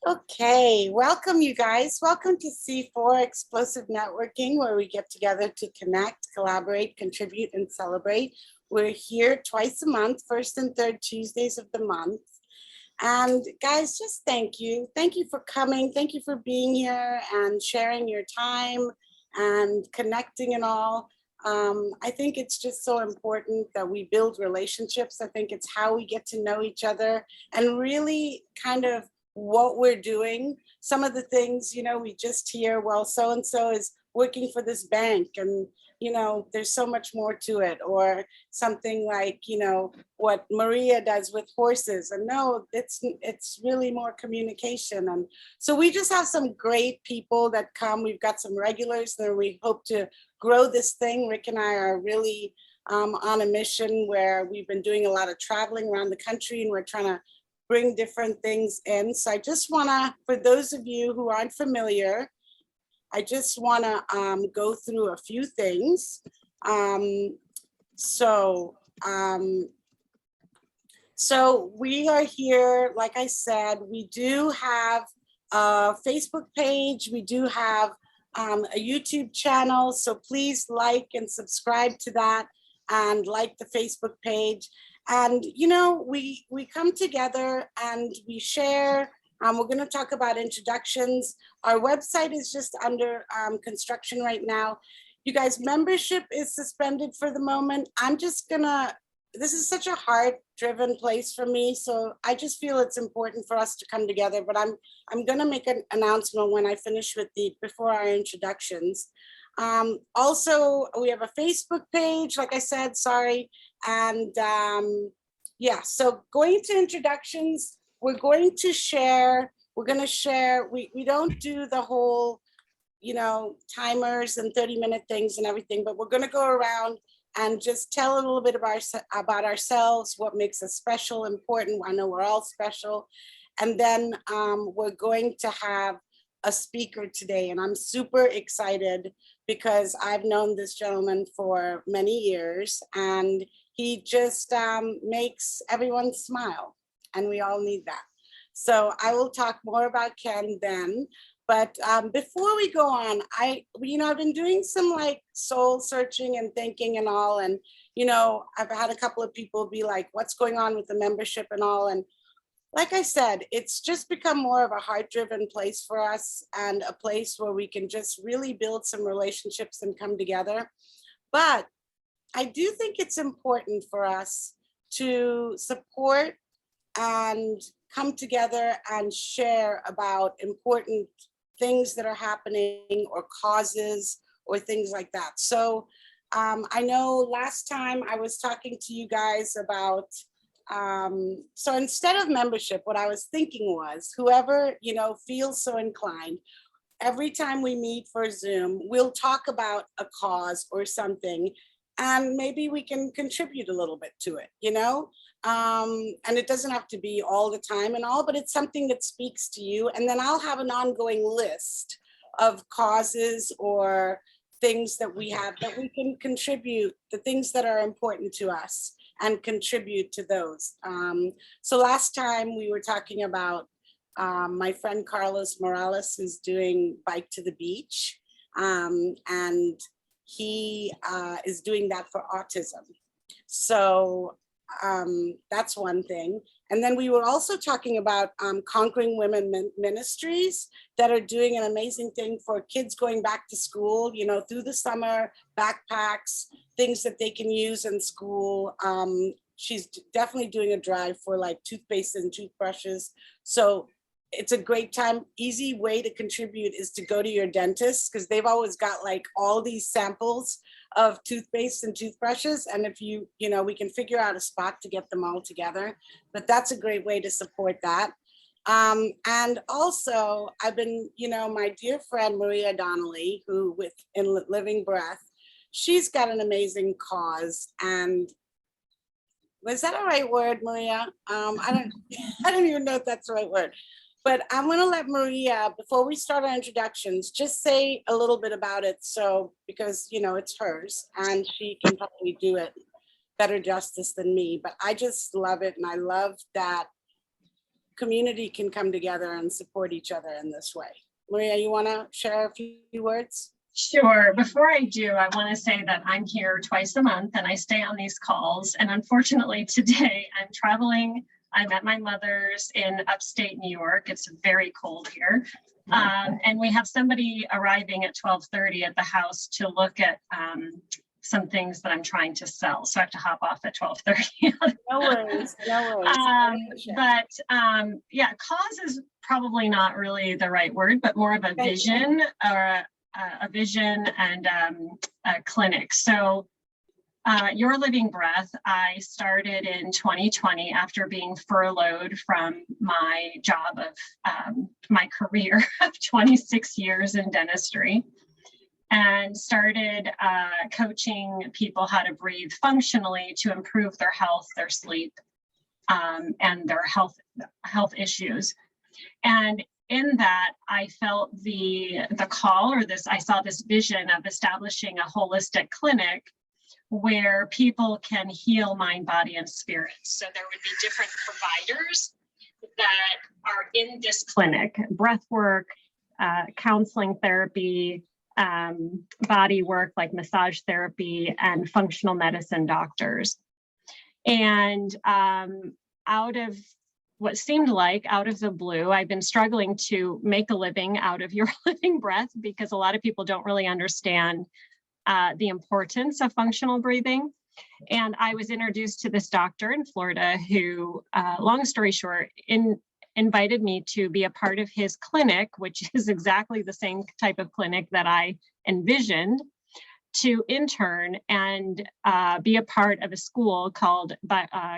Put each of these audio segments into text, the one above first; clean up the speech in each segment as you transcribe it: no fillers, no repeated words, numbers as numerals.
Okay, welcome you guys. Welcome to C4 Explosive Networking, where we get together to connect, collaborate, contribute, and celebrate. We're here twice a month, first and third Tuesdays of the month. And guys, just thank you. Thank you for coming. Thank you for being here and sharing your time and connecting and all. I think it's just so important that we build relationships. I think it's how we get to know each other and really kind of what we're doing. Some of the things, we just hear, well, so and so is working for this bank, and there's so much more to it. Or something like, what Maria does with horses. And no, it's really more communication. And so we just have some great people that come. We've got some regulars, and we hope to grow this thing. Rick and I are really on a mission where we've been doing a lot of traveling around the country, and we're trying to bring different things in. So I just want to, for those of you who aren't familiar, I just want to go through a few things. So we are here, like I said, we do have a Facebook page, we do have a YouTube channel, so please like and subscribe to that and like the Facebook page. And we come together and we share. We're going to talk about introductions. Our website is just under construction right now. You guys, membership is suspended for the moment. This is such a heart-driven place for me, so I just feel it's important for us to come together. But I'm going to make an announcement when I finish before our introductions. Also, we have a Facebook page, like I said, sorry. And yeah, so going to introductions, we're going to share, we don't do the whole, timers and 30-minute things and everything, but we're going to go around and just tell a little bit about ourselves, what makes us special, important. I know we're all special. And then we're going to have a speaker today, and I'm super excited because I've known this gentleman for many years, and he just makes everyone smile, and we all need that. So I will talk more about Ken then. But before we go on, I've been doing some like soul searching and thinking and all. And, I've had a couple of people be like, what's going on with the membership and all. And like I said, it's just become more of a heart-driven place for us, and a place where we can just really build some relationships and come together. But I do think it's important for us to support and come together and share about important things that are happening, or causes, or things like that. So I know last time I was talking to you guys about, so instead of membership, what I was thinking was whoever, feels so inclined, every time we meet for Zoom, we'll talk about a cause or something, and maybe we can contribute a little bit to it, and it doesn't have to be all the time and all, but it's something that speaks to you. And then I'll have an ongoing list of causes or things that we have that we can contribute, the things that are important to us, and contribute to those. So last time we were talking about my friend Carlos Morales, who's doing Bike to the Beach, and he is doing that for autism. So that's one thing. And then we were also talking about Conquering Women Ministries that are doing an amazing thing for kids going back to school, through the summer, backpacks, things that they can use in school. She's definitely doing a drive for like toothpaste and toothbrushes. So it's a great time. Easy way to contribute is to go to your dentist, because they've always got like all these samples of toothpaste and toothbrushes. And if we can figure out a spot to get them all together, but that's a great way to support that. And also I've been, my dear friend, Maria Donnelly, who in Living Breath, she's got an amazing cause. And was that a right word, Maria? I don't even know if that's the right word. But I'm going to let Maria, before we start our introductions, just say a little bit about it. So, because, it's hers and she can probably do it better justice than me. But I just love it. And I love that community can come together and support each other in this way. Maria, you want to share a few words? Sure. Before I do, I want to say that I'm here twice a month and I stay on these calls. And unfortunately, today I'm traveling. I'm at my mother's in upstate New York. It's very cold here. And we have somebody arriving at 12:30 at the house to look at some things that I'm trying to sell. So I have to hop off at 12:30. No worries, no worries. Yeah, cause is probably not really the right word, but more of a vision or a vision and a clinic. So Your Living Breath, I started in 2020 after being furloughed from my job of my career of 26 years in dentistry, and started coaching people how to breathe functionally to improve their health, their sleep, and their health issues. And in that, I felt the call, or I saw this vision of establishing a holistic clinic where people can heal mind, body, and spirit. So there would be different providers that are in this clinic: breath work, counseling therapy, body work like massage therapy, and functional medicine doctors. And out of what seemed like out of the blue, I've been struggling to make a living out of Your Living Breath because a lot of people don't really understand the importance of functional breathing. And I was introduced to this doctor in Florida who, long story short, invited me to be a part of his clinic, which is exactly the same type of clinic that I envisioned, to intern and be a part of a school called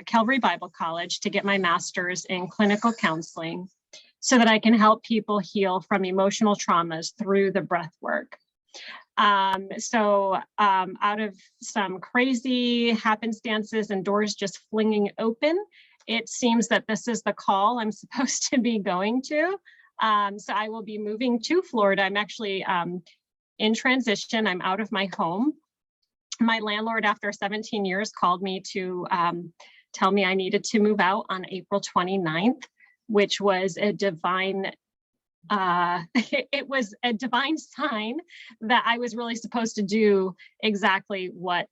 Calvary Bible College to get my master's in clinical counseling so that I can help people heal from emotional traumas through the breath work. So out of some crazy happenstances and doors just flinging open, it seems that this is the call I'm supposed to be going to. So I will be moving to Florida. I'm actually in transition. I'm out of my home. My landlord, after 17 years, called me to tell me I needed to move out on April 29th, which was a divine it was a divine sign that I was really supposed to do exactly what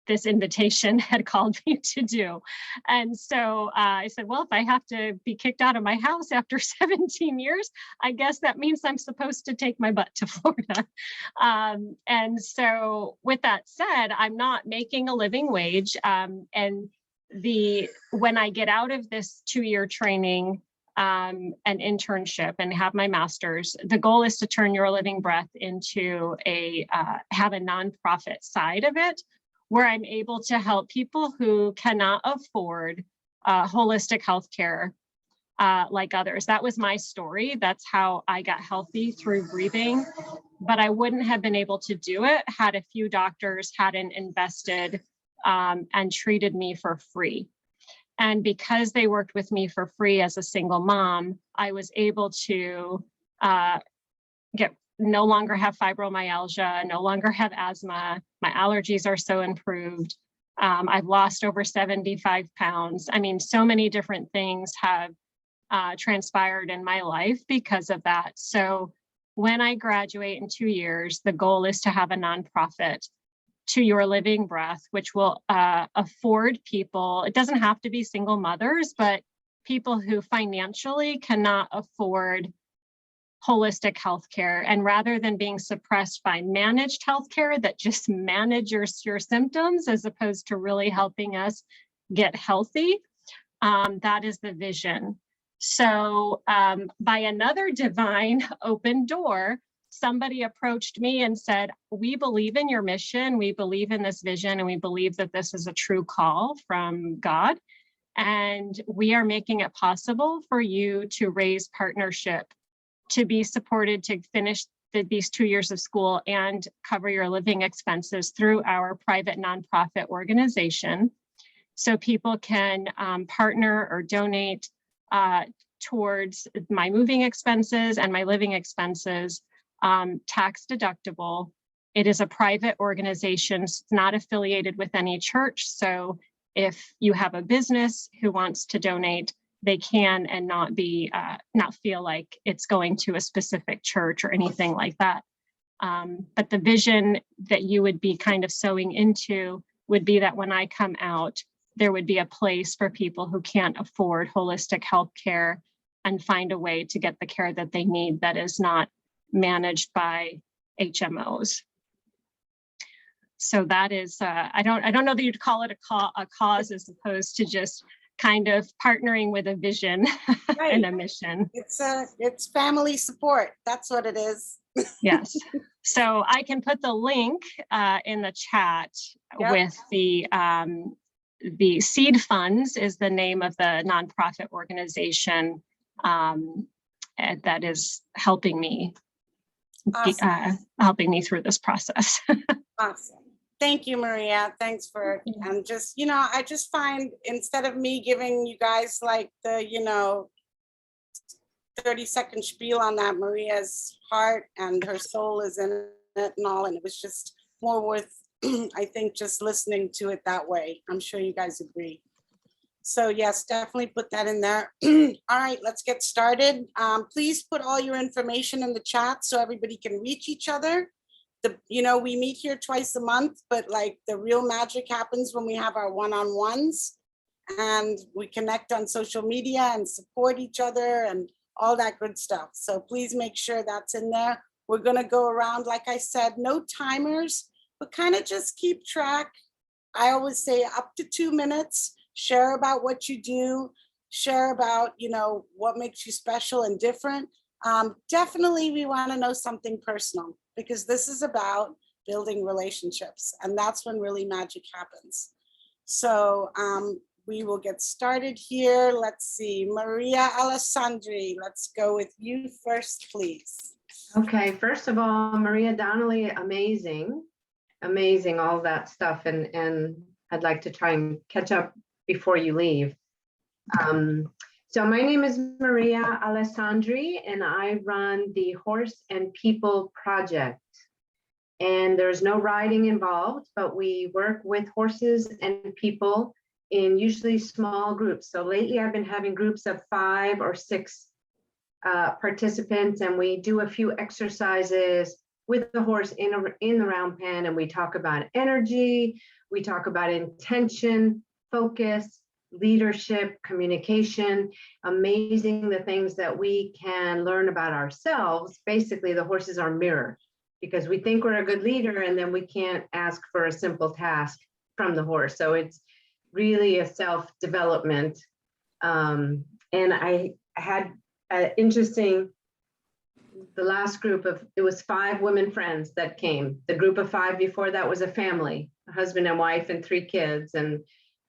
this invitation had called me to do. And so I said, well, if I have to be kicked out of my house after 17 years, I guess that means I'm supposed to take my butt to Florida. And so with that said, I'm not making a living wage. And when I get out of this 2-year training, an internship and have my master's, the goal is to turn Your Living Breath into have a nonprofit side of it, where I'm able to help people who cannot afford holistic healthcare like others. That was my story. That's how I got healthy, through breathing. But I wouldn't have been able to do it had a few doctors hadn't invested and treated me for free. And because they worked with me for free as a single mom, I was able to no longer have fibromyalgia, no longer have asthma. My allergies are so improved. I've lost over 75 pounds. I mean, so many different things have transpired in my life because of that. So when I graduate in 2 years, the goal is to have a nonprofit to Your Living Breath, which will afford people, it doesn't have to be single mothers, but people who financially cannot afford holistic healthcare. And rather than being suppressed by managed healthcare that just manage your symptoms as opposed to really helping us get healthy, that is the vision. So by another divine open door, somebody approached me and said, we believe in your mission, we believe in this vision, and we believe that this is a true call from God. And we are making it possible for you to raise partnership, to be supported to finish these 2 years of school and cover your living expenses through our private nonprofit organization. So people can partner or donate towards my moving expenses and my living expenses, tax deductible. It is a private organization. It's not affiliated with any church. So if you have a business who wants to donate, they can and not be, not feel like it's going to a specific church or anything like that. But the vision that you would be kind of sewing into would be that when I come out, there would be a place for people who can't afford holistic health care and find a way to get the care that they need that is not managed by HMOs. So that is, I don't know that you'd call it a cause as opposed to just kind of partnering with a vision Right. and a mission. It's family support. That's what it is. Yes. So I can put the link in the chat. Yep. With the Seed Funds is the name of the nonprofit organization that is helping me. Awesome. Helping me through this process. Awesome. Thank you, Maria. Thanks for, and just, you know, I just find instead of me giving you guys like the, you know, 30-second spiel on that, Maria's heart and her soul is in it and all, and it was just more worth, I think, just listening to it that way. I'm sure you guys agree. So yes, definitely put that in there. All right, let's get started. Please put all your information in the chat so everybody can reach each other. You know, we meet here twice a month, but like the real magic happens when we have our one-on-ones and we connect on social media and support each other and all that good stuff. So please make sure that's in there. We're gonna go around, like I said, no timers, but kind of just keep track. I always say up to 2 minutes, share about what you do, share about, you know, what makes you special and different. Definitely we wanna know something personal because this is about building relationships and that's when really magic happens. So we will get started here. Let's see, Maria Alessandri, let's go with you first, please. Okay, first of all, Maria Donnelly, amazing, all that stuff. And I'd like to try and catch up before you leave. So my name is Maria Alessandri and I run the Horse and People Project. And there's no riding involved, but we work with horses and people in usually small groups. So lately I've been having groups of 5 or 6 participants, and we do a few exercises with the horse in the round pen, and we talk about energy, we talk about intention, focus, leadership, communication. Amazing the things that we can learn about ourselves. Basically, the horse is our mirror because we think we're a good leader and then we can't ask for a simple task from the horse. So it's really a self-development. And I had an interesting, the last group of, it was 5 women friends that came. The group of 5 before that was a family, a husband and wife and 3 kids. And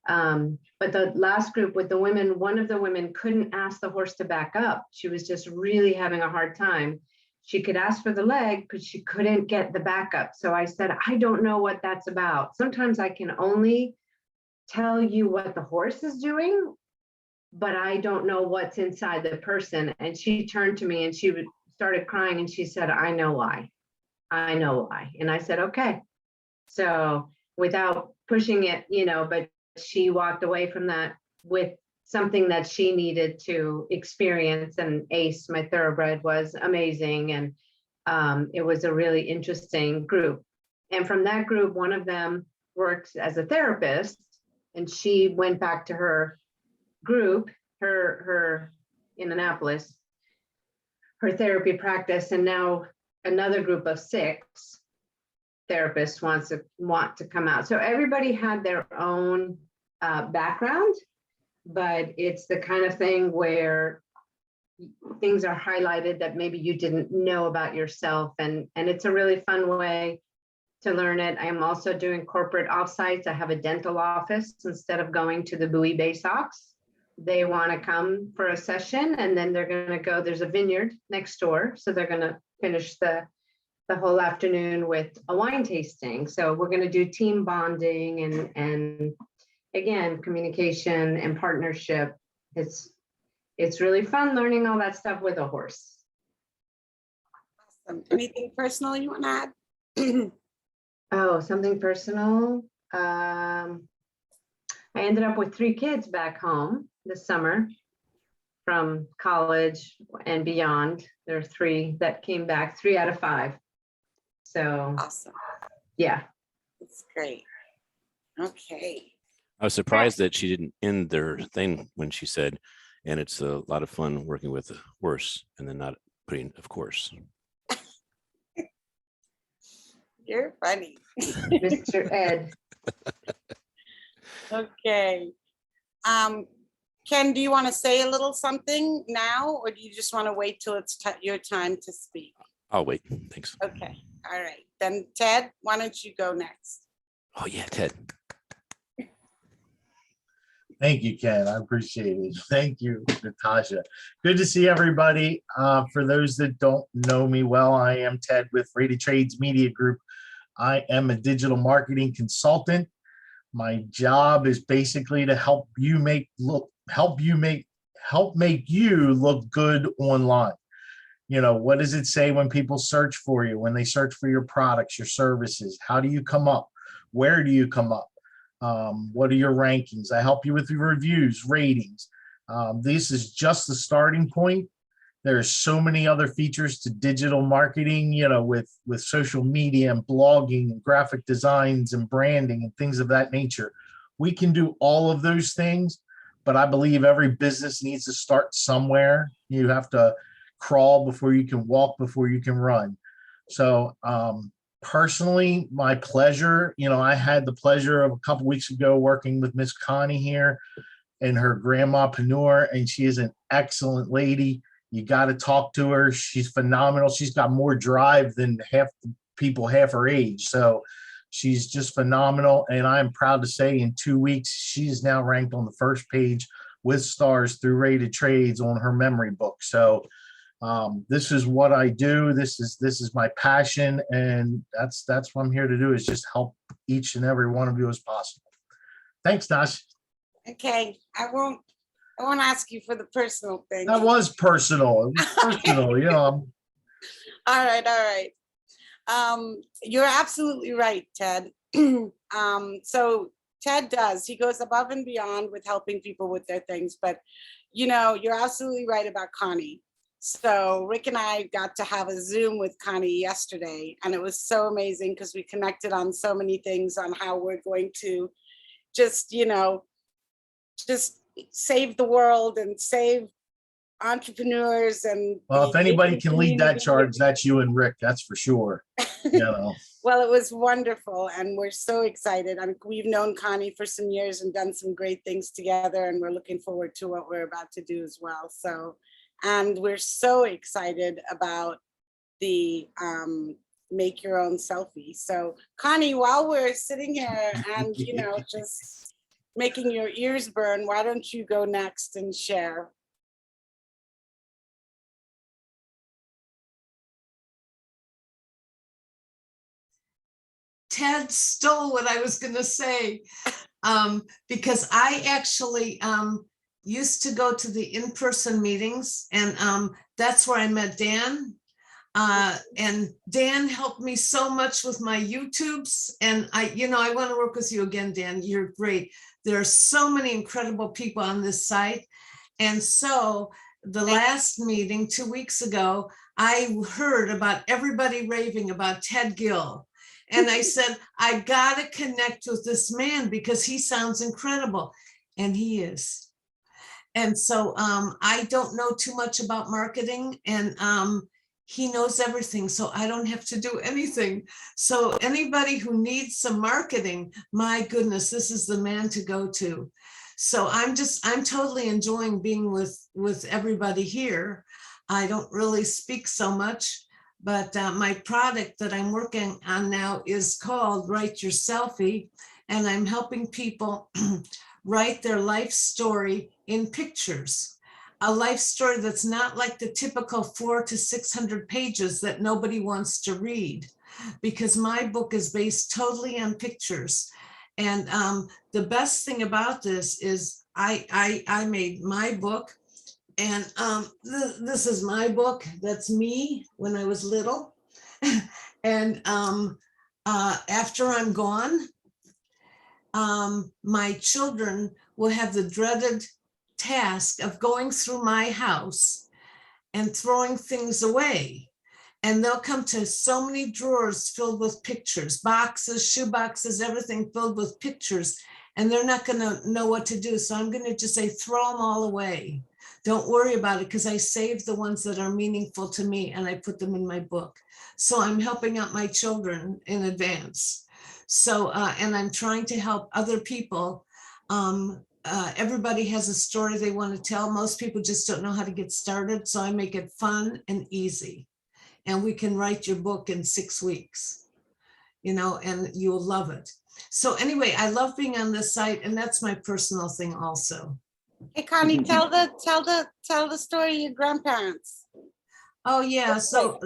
but the last group with the women, one of the women couldn't ask the horse to back up. She was just really having a hard time. She could ask for the leg, but she couldn't get the backup. So I said, I don't know what that's about. Sometimes I can only tell you what the horse is doing, but I don't know what's inside the person. And she turned to me and she started crying and she said, I know why. I know why. And I said, okay. So without pushing it, you know, but she walked away from that with something that she needed to experience. And Ace, my thoroughbred, was amazing. And it was a really interesting group. And from that group, one of them works as a therapist, and she went back to her group, her in Annapolis, her therapy practice. And now another group of 6 therapists want to come out. So everybody had their own background, but it's the kind of thing where things are highlighted that maybe you didn't know about yourself. And it's a really fun way to learn it. I am also doing corporate offsites. I have a dental office. Instead of going to the Bowie Bay Sox, they want to come for a session and then they're going to go, there's a vineyard next door. So they're going to finish the whole afternoon with a wine tasting. So we're going to do team bonding and again, communication and partnership. It's really fun learning all that stuff with a horse. Awesome. Anything personal you want to add? Oh, something personal. I ended up with 3 kids back home this summer. from college and beyond. There are 3 that came back, 3 out of 5. So, Awesome. yeah. That's great. Okay. I was surprised that she didn't end their thing when she said, and it's a lot of fun working with worse, and then not putting, of course. You're funny. Mr. Ed. Okay. Ken, do you want to say a little something now, or do you just want to wait till it's your time to speak? I'll wait. Thanks. Okay. All right. Then Ted, why don't you go next? Oh yeah, Ted. Thank you, Ken. I appreciate it. Thank you, Natasha. Good to see everybody. For those that don't know me well, I am Ted with Rated Trades Media Group. I am a digital marketing consultant. My job is basically to help make you look good online. You know, what does it say when people search for you, when they search for your products, your services? How do you come up? Where do you come up? What are your rankings? I help you with your reviews, ratings. This is just the starting point. There's so many other features to digital marketing, you know, with social media and blogging and graphic designs and branding and things of that nature. We can do all of those things, but I believe every business needs to start somewhere. You have to crawl before you can walk, before you can run. So personally, my pleasure, you know, I had the pleasure of a couple weeks ago working with Miss Connie here and her grandmapreneur, and she is an excellent lady. You got to talk to her. She's phenomenal. She's got more drive than half the people half her age. So she's just phenomenal. And I'm proud to say in 2 weeks, she's now ranked on the first page with stars through Rated Trades on her memory book. So this is what I do. This is my passion. And that's what I'm here to do, is just help each and every one of you as possible. Thanks, Dash. Okay. I won't ask you for the personal thing. That was personal. It was personal, you know. All right. You're absolutely right, Ted. So Ted he goes above and beyond with helping people with their things, but you know, you're absolutely right about Connie. So Rick and I got to have a Zoom with Connie yesterday, and it was so amazing because we connected on so many things on how we're going to just, you know, just save the world and save entrepreneurs. And Well, if anybody can lead that charge, that's you and Rick, that's for sure. You know. Well, it was wonderful, and we're so excited. We've known Connie for some years and done some great things together, and we're looking forward to what we're about to do as well. So, and we're so excited about the make your own selfie. So Connie, while we're sitting here and, you know, just making your ears burn, why don't you go next and share? Ted stole what I was going to say, because I actually used to go to the in-person meetings, and that's where I met Dan. And Dan helped me so much with my YouTubes, and I want to work with you again, Dan. You're great. There are so many incredible people on this site. And so the last meeting 2 weeks ago, I heard about everybody raving about Ted Gill. And I said, I got to connect with this man because he sounds incredible. And he is. And so I don't know too much about marketing, and he knows everything. So I don't have to do anything. So anybody who needs some marketing, my goodness, this is the man to go to. So I'm totally enjoying being with everybody here. I don't really speak so much. But my product that I'm working on now is called Write Your Selfie, and I'm helping people write their life story in pictures. A life story that's not like the typical 400 to 600 pages that nobody wants to read, because my book is based totally on pictures. And the best thing about this is I made my book. And this is my book. That's me when I was little. And after I'm gone, my children will have the dreaded task of going through my house and throwing things away. And they'll come to so many drawers filled with pictures, boxes, shoe boxes, everything filled with pictures. And they're not going to know what to do. So I'm going to just say, throw them all away. Don't worry about it, because I save the ones that are meaningful to me and I put them in my book. So I'm helping out my children in advance. So, and I'm trying to help other people. Everybody has a story they want to tell. Most people just don't know how to get started. So I make it fun and easy. And we can write your book in 6 weeks, you know, and you'll love it. So anyway, I love being on this site, and that's my personal thing also. Hey, Connie, tell the story of your grandparents. Oh yeah, so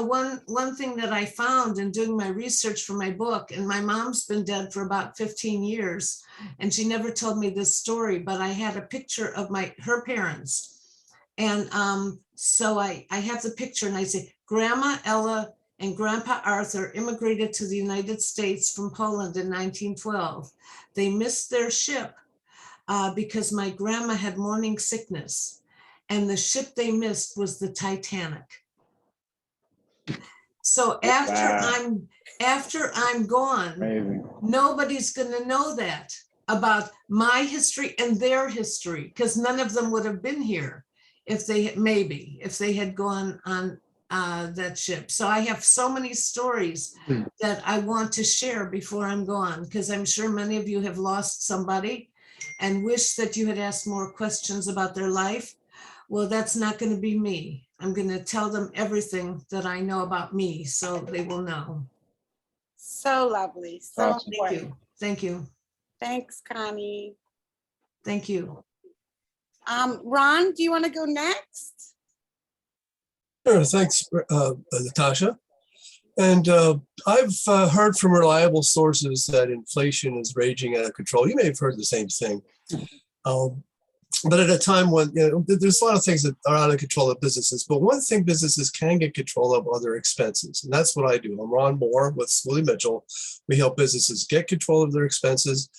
one thing that I found in doing my research for my book, and my mom's been dead for about 15 years, and she never told me this story, but I had a picture of her parents. And so I have the picture, and I say, Grandma Ella and Grandpa Arthur immigrated to the United States from Poland in 1912. They missed their ship because my grandma had morning sickness, and the ship they missed was the Titanic. So after I'm gone, Amazing. nobody's going to know that about my history and their history, because none of them would have been here if they had gone on that ship. So I have so many stories that I want to share before I'm gone, because I'm sure many of you have lost somebody and wish that you had asked more questions about their life. Well, that's not going to be me. I'm going to tell them everything that I know about me, so they will know. So lovely. So Awesome. Thank important. you. Thank you. Thanks, Connie. Thank you. Ron, do you want to go next? Sure, thanks, Natasha. And I've heard from reliable sources that inflation is raging out of control. You may have heard the same thing. But at a time when, you know, there's a lot of things that are out of control of businesses, but one thing businesses can get control of are their expenses. And that's what I do. I'm Ron Moore with Willie Mitchell. We help businesses get control of their expenses.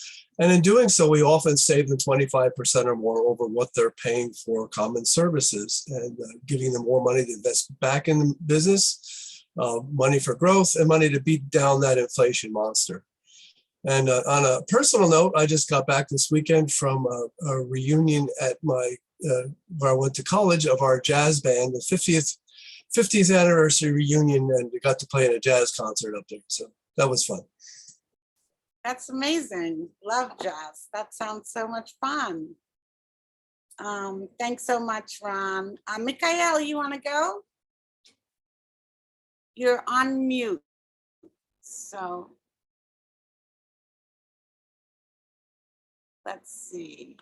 And in doing so, we often save them 25% or more over what they're paying for common services, and giving them more money to invest back in the business, money for growth, and money to beat down that inflation monster. And on a personal note, I just got back this weekend from a reunion at my where I went to college of our jazz band, the 50th anniversary reunion, and we got to play in a jazz concert up there. So that was fun. That's amazing. Love jazz. That sounds so much fun. Thanks so much, Ron. Mikhail, you want to go? You're on mute. So let's see.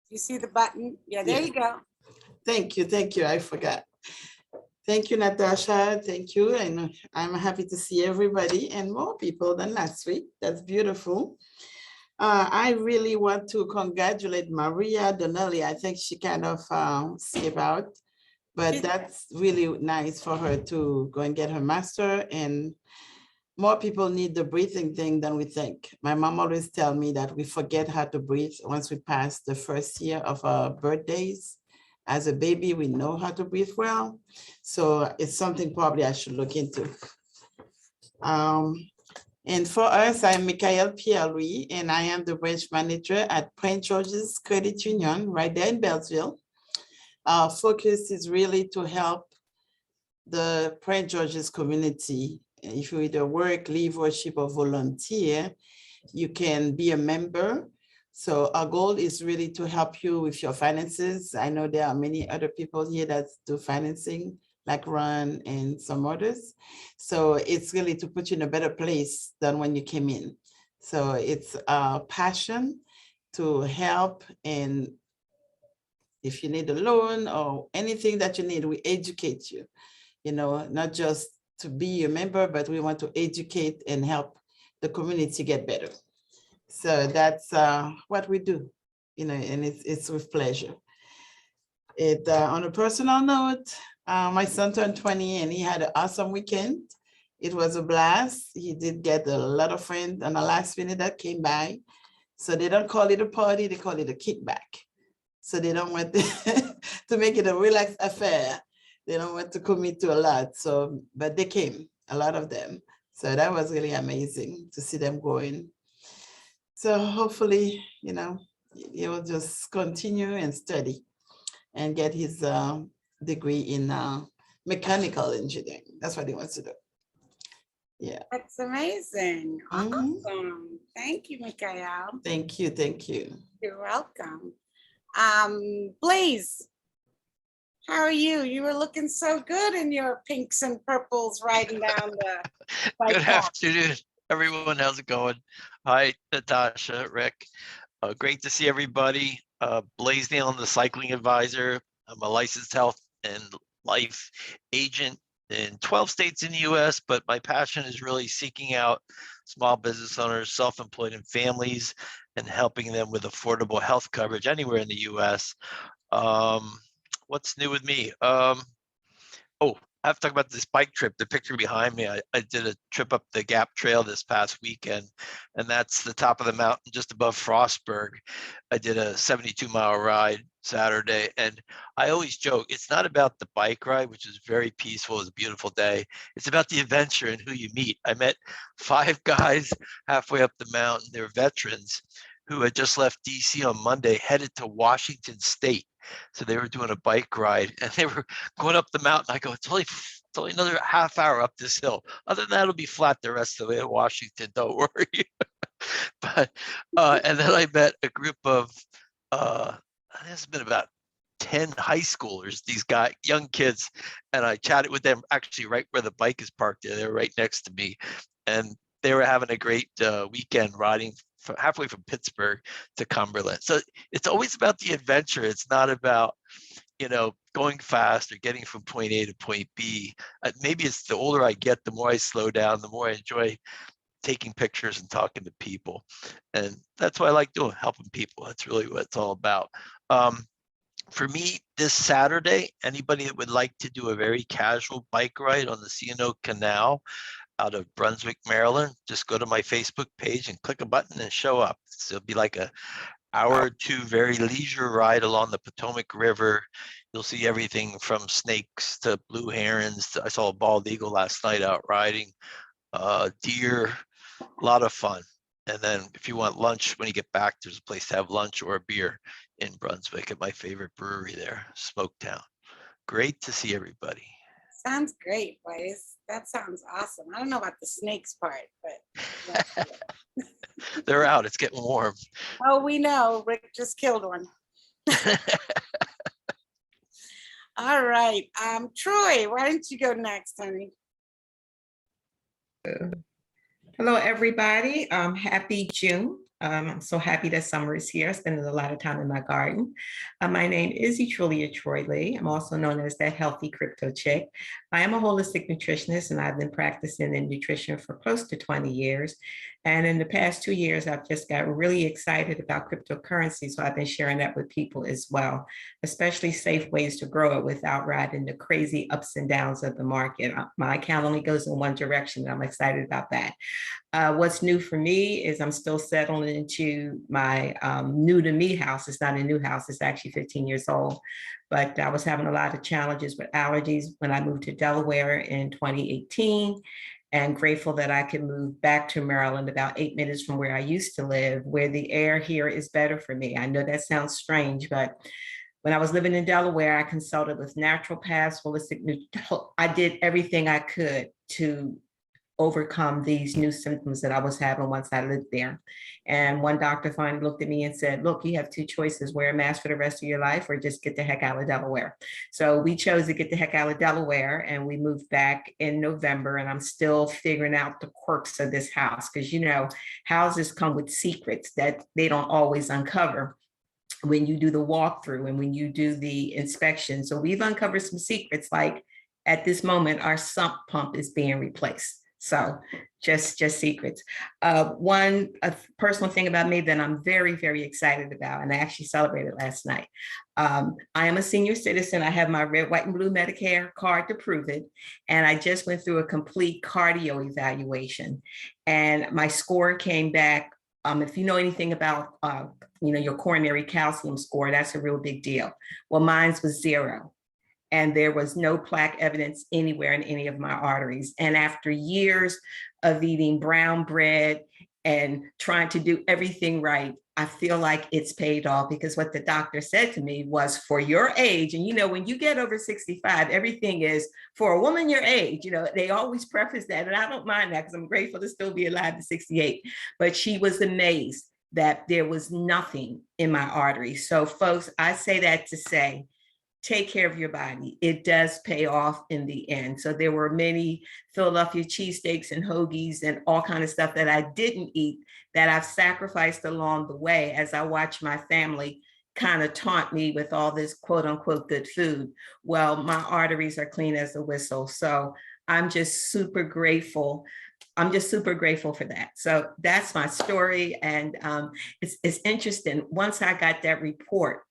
You see the button? Yeah, there you go. Thank you. I forgot. Thank you, Natasha. Thank you. And I'm happy to see everybody and more people than last week. That's beautiful. I really want to congratulate Maria Donnelly. I think she kind of skipped out, but that's really nice for her to go and get her master. And more people need the breathing thing than we think. My mom always tells me that we forget how to breathe once we pass the first year of our birthdays. As a baby, we know how to breathe well. So it's something probably I should look into. And for us, I'm Mikhail Pierre-Louis, and I am the branch manager at Prince George's Credit Union right there in Beltsville. Our focus is really to help the Prince George's community. If you either work, live, worship, or volunteer, you can be a member. So our goal is really to help you with your finances. I know there are many other people here that do financing, like Ron and some others. So it's really to put you in a better place than when you came in. So it's our passion to help, and if you need a loan or anything that you need, we educate you, you know, not just to be a member, but we want to educate and help the community get better. So that's what we do, you know, and it's with pleasure. On a personal note, my son turned 20 and he had an awesome weekend. It was a blast. He did get a lot of friends on the last minute that came by. So they don't call it a party, they call it a kickback. So they don't want to make it a relaxed affair. They don't want to commit to a lot. So, but they came, a lot of them. So that was really amazing to see them going. So hopefully, you know, he will just continue and study and get his degree in mechanical engineering. That's what he wants to do. Yeah. That's amazing. Mhm. Awesome. Thank you, Mikael. Thank you. Thank you. You're welcome. Blaze, how are you? You were looking so good in your pinks and purples riding down the bike Good path. afternoon, everyone. How's it going? Hi, Natasha, Rick. Great to see everybody. Blaze Neal, I'm the cycling advisor. I'm a licensed health and life agent in 12 states in the US, but my passion is really seeking out small business owners, self-employed and families, and helping them with affordable health coverage anywhere in the US. What's new with me? Oh, I have to talk about this bike trip. The picture behind me, I did a trip up the Gap Trail this past weekend, and that's the top of the mountain just above Frostburg. I did a 72-mile ride Saturday, and I always joke, it's not about the bike ride, which is very peaceful, it's a beautiful day. It's about the adventure and who you meet. I met 5 guys halfway up the mountain. They're veterans who had just left DC on Monday, headed to Washington State. So they were doing a bike ride and they were going up the mountain. I go, it's only another half hour up this hill. Other than that, it'll be flat the rest of the way in Washington. Don't worry. But and then I met a group of I think it's been about 10 high schoolers, these young kids, and I chatted with them actually right where the bike is parked there. They're right next to me, and they were having a great weekend riding halfway from Pittsburgh to Cumberland. So it's always about the adventure. It's not about, you know, going fast or getting from point A to point B. Maybe it's the older I get, the more I slow down, the more I enjoy taking pictures and talking to people. And that's what I like doing, helping people. That's really what it's all about. For me, this Saturday, anybody that would like to do a very casual bike ride on the C&O Canal out of Brunswick, Maryland, just go to my Facebook page and click a button and show up. So it'll be like an hour or two, very leisure ride along the Potomac River. You'll see everything from snakes to blue herons. I saw a bald eagle last night out riding, deer, a lot of fun. And then if you want lunch, when you get back, there's a place to have lunch or a beer in Brunswick at my favorite brewery there, Smoketown. Great to see everybody. Sounds great, Blaze. That sounds awesome. I don't know about the snakes part, but They're out. It's getting warm. oh, we know. Rick just killed one. All right. Troy, why don't you go next, honey? Hello, everybody. Happy June. I'm so happy that summer is here. Spending a lot of time in my garden. My name is Etrulia Troy Lee. I'm also known as that healthy crypto chick. I am a holistic nutritionist, and I've been practicing in nutrition for close to 20 years. And in the past 2 years, I've just got really excited about cryptocurrency. So I've been sharing that with people as well, especially safe ways to grow it without riding the crazy ups and downs of the market. My account only goes in one direction, and I'm excited about that. What's new for me is I'm still settling into my new to me house. It's not a new house, it's actually 15 years old. But I was having a lot of challenges with allergies when I moved to Delaware in 2018, and grateful that I could move back to Maryland about 8 minutes from where I used to live, where the air here is better for me. I know that sounds strange, but when I was living in Delaware, I consulted with naturopaths, I did everything I could to overcome these new symptoms that I was having once I lived there. And one doctor finally looked at me and said, look, you have 2 choices, wear a mask for the rest of your life or just get the heck out of Delaware. So we chose to get the heck out of Delaware, and we moved back in November, and I'm still figuring out the quirks of this house because, you know, houses come with secrets that they don't always uncover when you do the walkthrough and when you do the inspection. So we've uncovered some secrets, like at this moment, our sump pump is being replaced. So just secrets. One personal thing about me that I'm very, very excited about, and I actually celebrated last night. I am a senior citizen. I have my red, white, and blue Medicare card to prove it. And I just went through a complete cardio evaluation. And my score came back If you know anything about, your coronary calcium score, that's a real big deal. Well, mine was 0. And there was no plaque evidence anywhere in any of my arteries. And after years of eating brown bread and trying to do everything right, I feel like it's paid off, because what the doctor said to me was, for your age, and when you get over 65, everything is for a woman your age. They always preface that, and I don't mind that because I'm grateful to still be alive at 68. But she was amazed that there was nothing in my arteries. So folks, I say that to say, take care of your body. It does pay off in the end. So there were many Philadelphia cheesesteaks and hoagies and all kind of stuff that I didn't eat that I've sacrificed along the way as I watch my family kind of taunt me with all this quote unquote good food. Well, my arteries are clean as a whistle. So I'm just super grateful. I'm just super grateful for that. So that's my story. And it's interesting. Once I got that report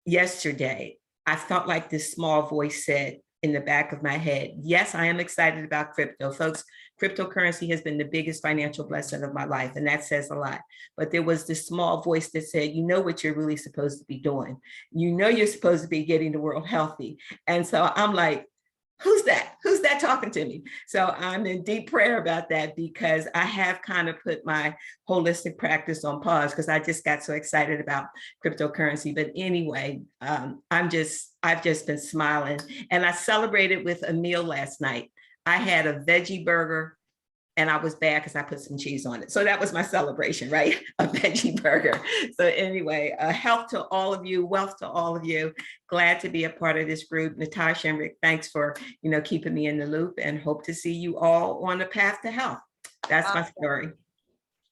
yesterday, I felt like this small voice said in the back of my head, yes, I am excited about crypto. Folks, cryptocurrency has been the biggest financial blessing of my life, and that says a lot. But there was this small voice that said, you know what you're really supposed to be doing. You're supposed to be getting the world healthy. And so I'm like, who's that? Who's that talking to me? So I'm in deep prayer about that, because I have kind of put my holistic practice on pause because I just got so excited about cryptocurrency. But anyway, I've just been smiling, and I celebrated with a meal last night. I had a veggie burger, and I was bad because I put some cheese on it. So that was my celebration, right? A veggie burger. So anyway, health to all of you, wealth to all of you. Glad to be a part of this group. Natasha and Rick, thanks for keeping me in the loop, and hope to see you all on the path to health. That's my story.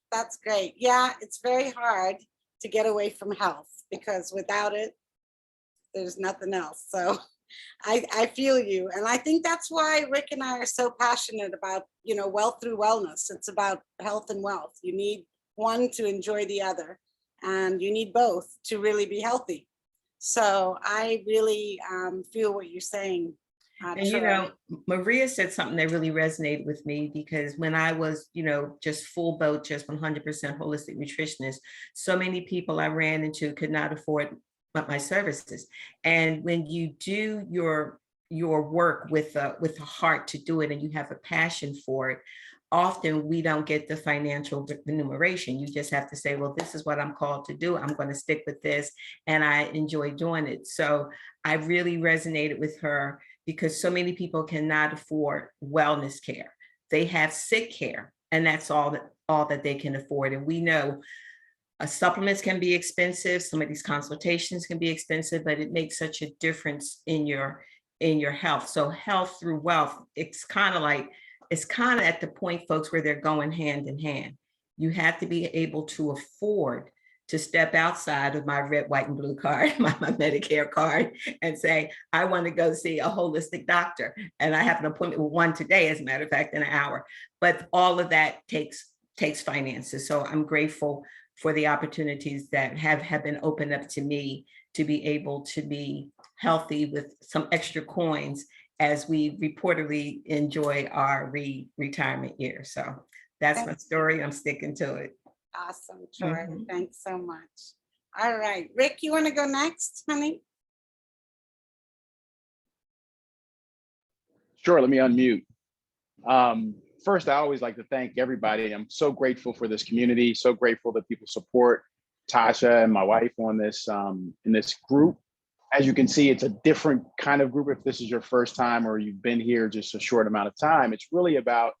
That's great. Yeah, it's very hard to get away from health, because without it, there's nothing else. So I feel you. And I think that's why Rick and I are so passionate about, wealth through wellness. It's about health and wealth. You need one to enjoy the other, and you need both to really be healthy. So I really feel what you're saying. And Maria said something that really resonated with me, because when I was, just full boat, just 100% holistic nutritionist, so many people I ran into could not afford my services. And when you do your work with a heart to do it, and you have a passion for it, often we don't get the financial remuneration. You just have to say, well, this is what I'm called to do. I'm going to stick with this, and I enjoy doing it. So I really resonated with her, because so many people cannot afford wellness care. They have sick care, and that's all that they can afford. And we know supplements can be expensive. Some of these consultations can be expensive, but it makes such a difference in your health. So health through wealth, it's kind of at the point, folks, where they're going hand in hand. You have to be able to afford to step outside of my red, white, and blue card, my Medicare card, and say, I want to go see a holistic doctor. And I have an appointment with one today, as a matter of fact, in an hour. But all of that takes finances. So I'm grateful for the opportunities that have been opened up to me to be able to be healthy with some extra coins as we reportedly enjoy our retirement year. So that's my story. I'm sticking to it. Awesome, Troy. Thanks so much. All right, Rick, you want to go next, honey? Sure, let me unmute. First, I always like to thank everybody. I'm so grateful for this community, so grateful that people support Tasha and my wife on this in this group. As you can see, it's a different kind of group. If this is your first time or you've been here just a short amount of time, it's really about,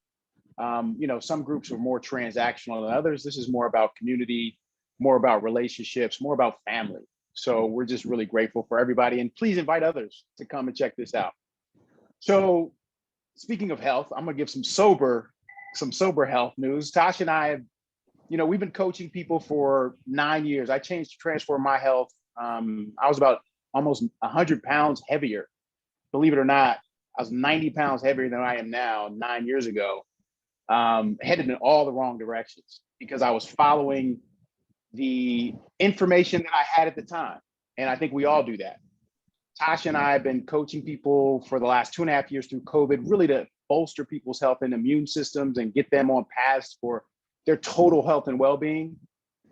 some groups are more transactional than others. This is more about community, more about relationships, more about family. So we're just really grateful for everybody, and please invite others to come and check this out. So speaking of health, I'm gonna give some sober health news. Tasha and I have, we've been coaching people for 9 years. I changed to transform my health. I was about almost 100 pounds heavier. Believe it or not, I was 90 pounds heavier than I am now 9 years ago. Headed in all the wrong directions because I was following the information that I had at the time. And I think we all do that. Tasha and I have been coaching people for the last 2.5 years through COVID, really to bolster people's health and immune systems and get them on paths for their total health and well-being.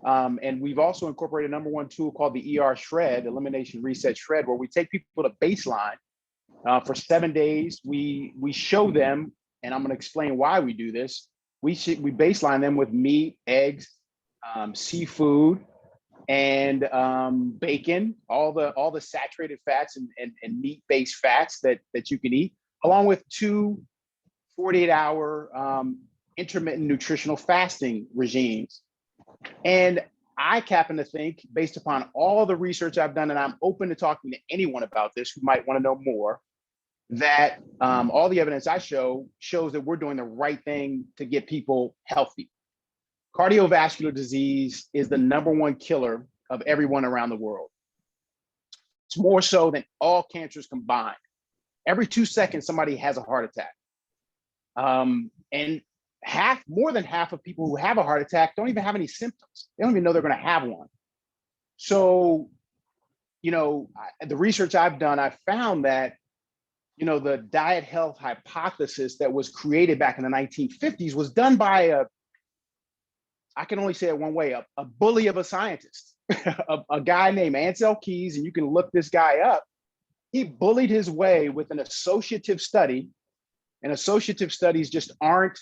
And we've also incorporated a #1 tool called the ER Shred, Elimination Reset Shred, where we take people to baseline for 7 days. We show them, and I'm going to explain why we do this. We baseline them with meat, eggs, seafood, and bacon, all the saturated fats and meat-based fats that you can eat, along with 2 48-hour intermittent nutritional fasting regimes. And I happen to think, based upon all the research I've done, and I'm open to talking to anyone about this who might want to know more, that all the evidence I shows that we're doing the right thing to get people healthy. Cardiovascular disease is the #1 killer of everyone around the world. It's more so than all cancers combined. Every 2 seconds, somebody has a heart attack. And more than half of people who have a heart attack don't even have any symptoms. They don't even know they're going to have one. So, the research I've done, I found that, the diet health hypothesis that was created back in the 1950s was done by I can only say it one way, a bully of a scientist, a guy named Ansel Keys, and you can look this guy up. He bullied his way with an associative study, and associative studies just aren't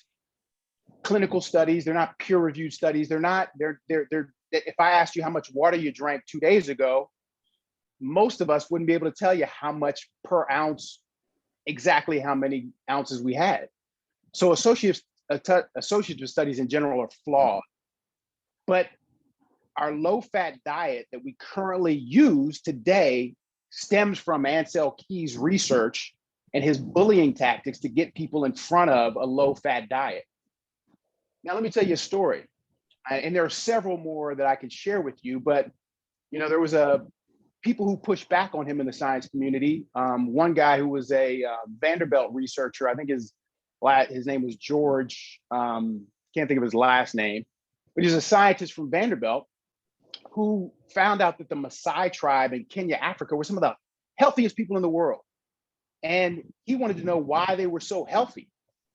clinical studies. They're not peer-reviewed studies. If I asked you how much water you drank 2 days ago, most of us wouldn't be able to tell you how much per ounce, exactly how many ounces we had. So associative studies in general are flawed. But our low-fat diet that we currently use today stems from Ansel Keys' research and his bullying tactics to get people in front of a low-fat diet. Now, let me tell you a story. And there are several more that I can share with you, but there was people who pushed back on him in the science community. One guy who was a Vanderbilt researcher, I think his name was George, can't think of his last name, but he's a scientist from Vanderbilt who found out that the Maasai tribe in Kenya, Africa, were some of the healthiest people in the world. And he wanted to know why they were so healthy.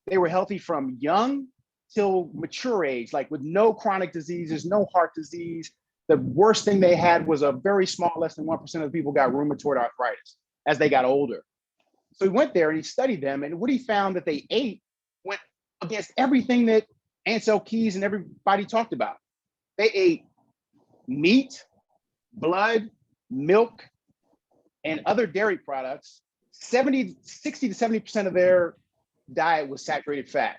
They were healthy from young till mature age, like with no chronic diseases, no heart disease. The worst thing they had was a very small, less than 1% of the people got rheumatoid arthritis as they got older. So he went there and he studied them, and what he found that they ate went against everything that Ansel Keys and everybody talked about. They ate meat, blood, milk, and other dairy products. 60 to 70% of their diet was saturated fat.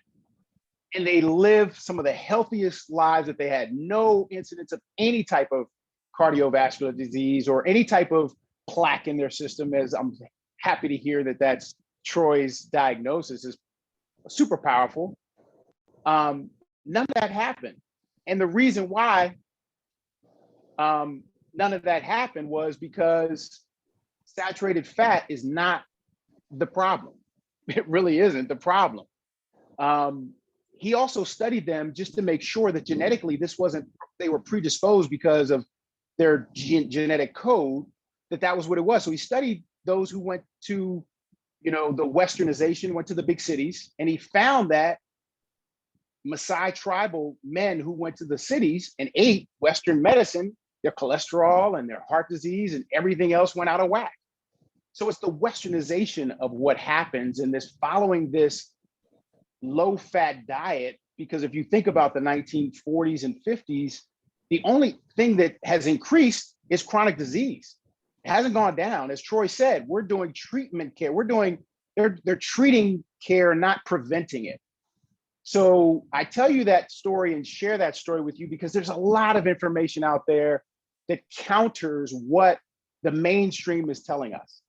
And they lived some of the healthiest lives that they had. No incidence of any type of cardiovascular disease or any type of plaque in their system, as I'm happy to hear that that's Troy's diagnosis is super powerful. None of that happened. And the reason why none of that happened was because saturated fat is not the problem. It really isn't the problem. He also studied them just to make sure that genetically they were predisposed because of their genetic code, that was what it was. So he studied those who went to, the westernization, went to the big cities, and he found that Maasai tribal men who went to the cities and ate Western medicine, their cholesterol and their heart disease and everything else went out of whack. So it's the westernization of what happens in this, following this low-fat diet, because if you think about the 1940s and 50s, the only thing that has increased is chronic disease. It hasn't gone down. As Troy said, we're doing treatment care. They're treating care, not preventing it. So I tell you that story and share that story with you because there's a lot of information out there that counters what the mainstream is telling us.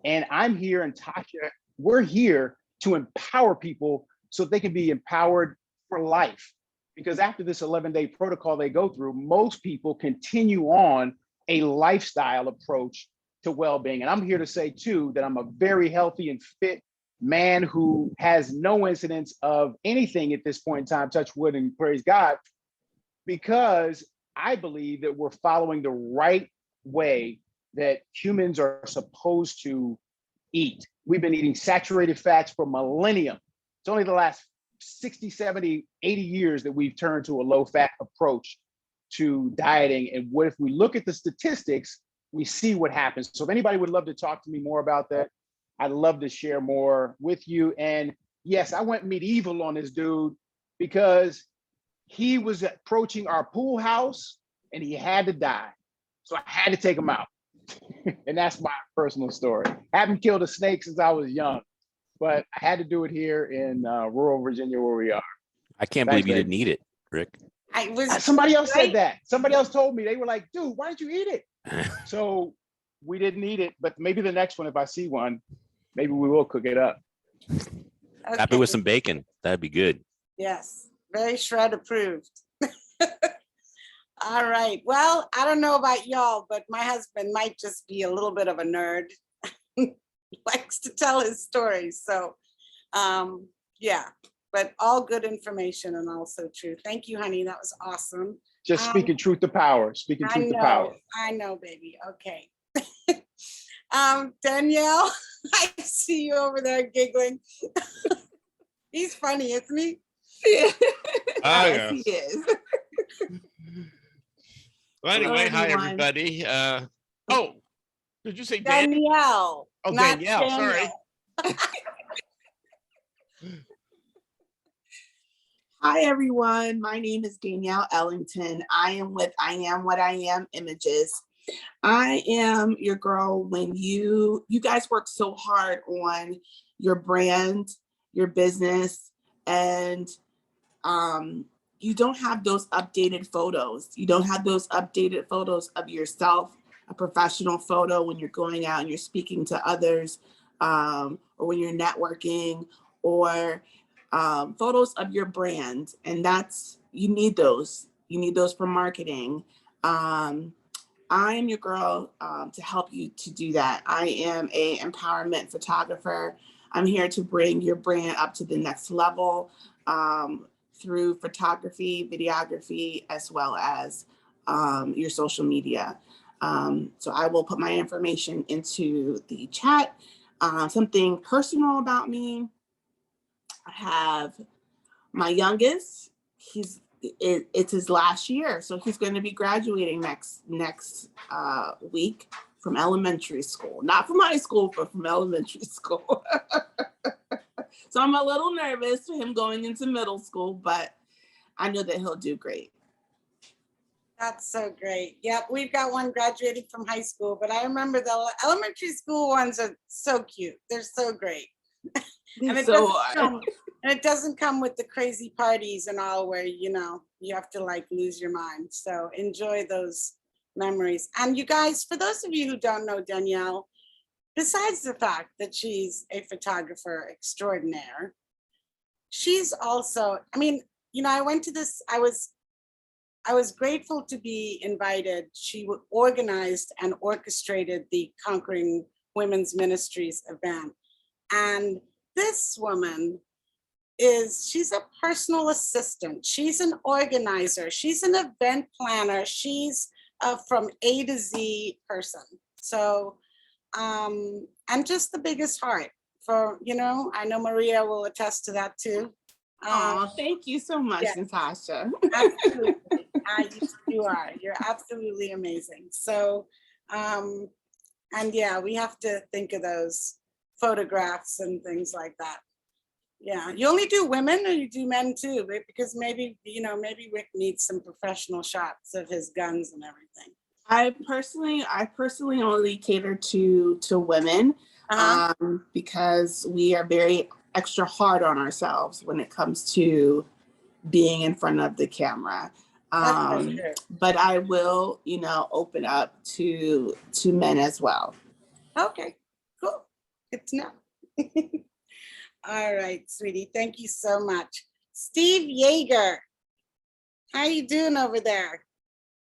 And I'm here, and Tasha, we're here to empower people so they can be empowered for life. Because after this 11-day protocol they go through, most people continue on a lifestyle approach to well-being. And I'm here to say too, that I'm a very healthy and fit man who has no incidence of anything at this point in time, touch wood and praise God, because I believe that we're following the right way that humans are supposed to eat. We've been eating saturated fats for millennia. It's only the last 60, 70, 80 years that we've turned to a low-fat approach to dieting. And what if we look at the statistics, we see what happens. So if anybody would love to talk to me more about that, I'd love to share more with you. And yes, I went medieval on this dude because he was approaching our pool house and he had to die. So I had to take him out. And that's my personal story. I haven't killed a snake since I was young, but I had to do it here in rural Virginia where we are. I can't Thanks, believe you babe. didn't eat it, Rick. I was Somebody else right? said that. Somebody else told me. They were like, dude, why didn't you eat it? So we didn't eat it, but maybe the next one, if I see one, maybe we will cook it up. Wrap it with some bacon. That'd be good. Yes, very shred approved. All right. Well, I don't know about y'all, but my husband might just be a little bit of a nerd. Likes to tell his stories. So yeah, but all good information and also true. Thank you, honey. That was awesome. Just speaking truth to power. Speaking truth to power. I know, baby. Okay. Danielle, I see you over there giggling. He's funny, isn't he? Yes, Yes. he is. Well, anyway, hi, everyone. everybody. Oh, did you say Dan? Danielle. Oh, not Danielle, sorry. Hi, everyone. My name is Danielle Ellington. I am with I Am What I Am Images. I am your girl when you guys work so hard on your brand, your business, and you don't have those updated photos. You don't have those updated photos of yourself, a professional photo when you're going out and you're speaking to others, or when you're networking, or photos of your brand. And you need those. You need those for marketing. I am your girl to help you to do that. I am a empowerment photographer. I'm here to bring your brand up to the next level through photography, videography, as well as your social media. So I will put my information into the chat. Something personal about me. I have my youngest. It's his last year, so he's going to be graduating next week from elementary school, not from high school, but from elementary school. So I'm a little nervous for him going into middle school, but I know that he'll do great. That's so great. Yep, we've got one graduating from high school, but I remember the elementary school ones are so cute. They're so great. And it doesn't come with the crazy parties and all where, you have to like lose your mind. So enjoy those memories. And you guys, for those of you who don't know Danielle, besides the fact that she's a photographer extraordinaire, she's also, I went to this, I was grateful to be invited. She organized and orchestrated the Conquering Women's Ministries event. And this woman she's a personal assistant. She's an organizer. She's an event planner. She's from A to Z person. So, and just the biggest heart for, I know Maria will attest to that too. Oh, thank you so much, Natasha. Absolutely. You're absolutely amazing. So, and yeah, we have to think of those photographs and things like that. Yeah, you only do women or you do men too? Because maybe Rick needs some professional shots of his guns and everything. I personally only cater to women because we are very extra hard on ourselves when it comes to being in front of the camera. But I will, open up to men as well. Okay, cool. Good to know. All right, sweetie. Thank you so much. Steve Yeager, how you doing over there?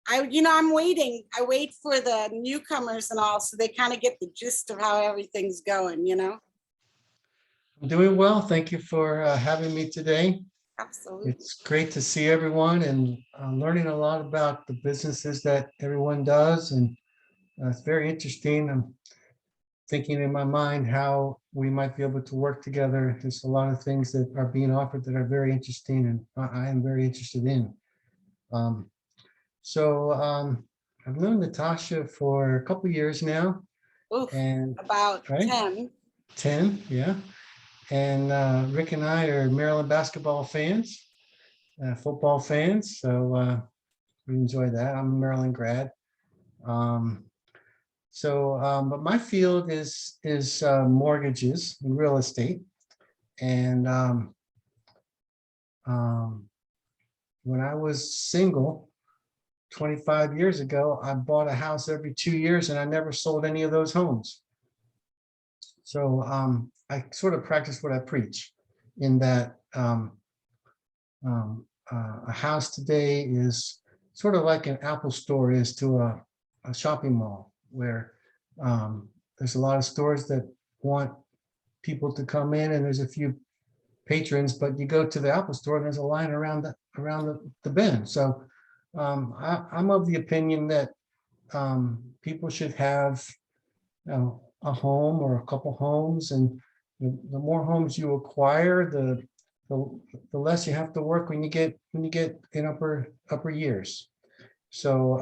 I'm waiting. I wait for the newcomers and all, so they kind of get the gist of how everything's going, I'm doing well. Thank you for having me today. Absolutely. It's great to see everyone and learning a lot about the businesses that everyone does. And it's very interesting. I'm thinking in my mind how we might be able to work together. There's a lot of things that are being offered that are very interesting and I am very interested in. So I've known Natasha for a couple years now, Oof, and about right, 10. 10, yeah. And Rick and I are Maryland basketball fans, football fans. So we enjoy that. I'm a Maryland grad. But my field is mortgages and real estate. And when I was single 25 years ago, I bought a house every 2 years and I never sold any of those homes. So I sort of practice what I preach in that a house today is sort of like an Apple store is to a shopping mall, where there's a lot of stores that want people to come in and there's a few patrons, but you go to the Apple store and there's a line around the bend. So I'm of the opinion that people should have a home or a couple homes, and the more homes you acquire, the less you have to work when you get in upper years. So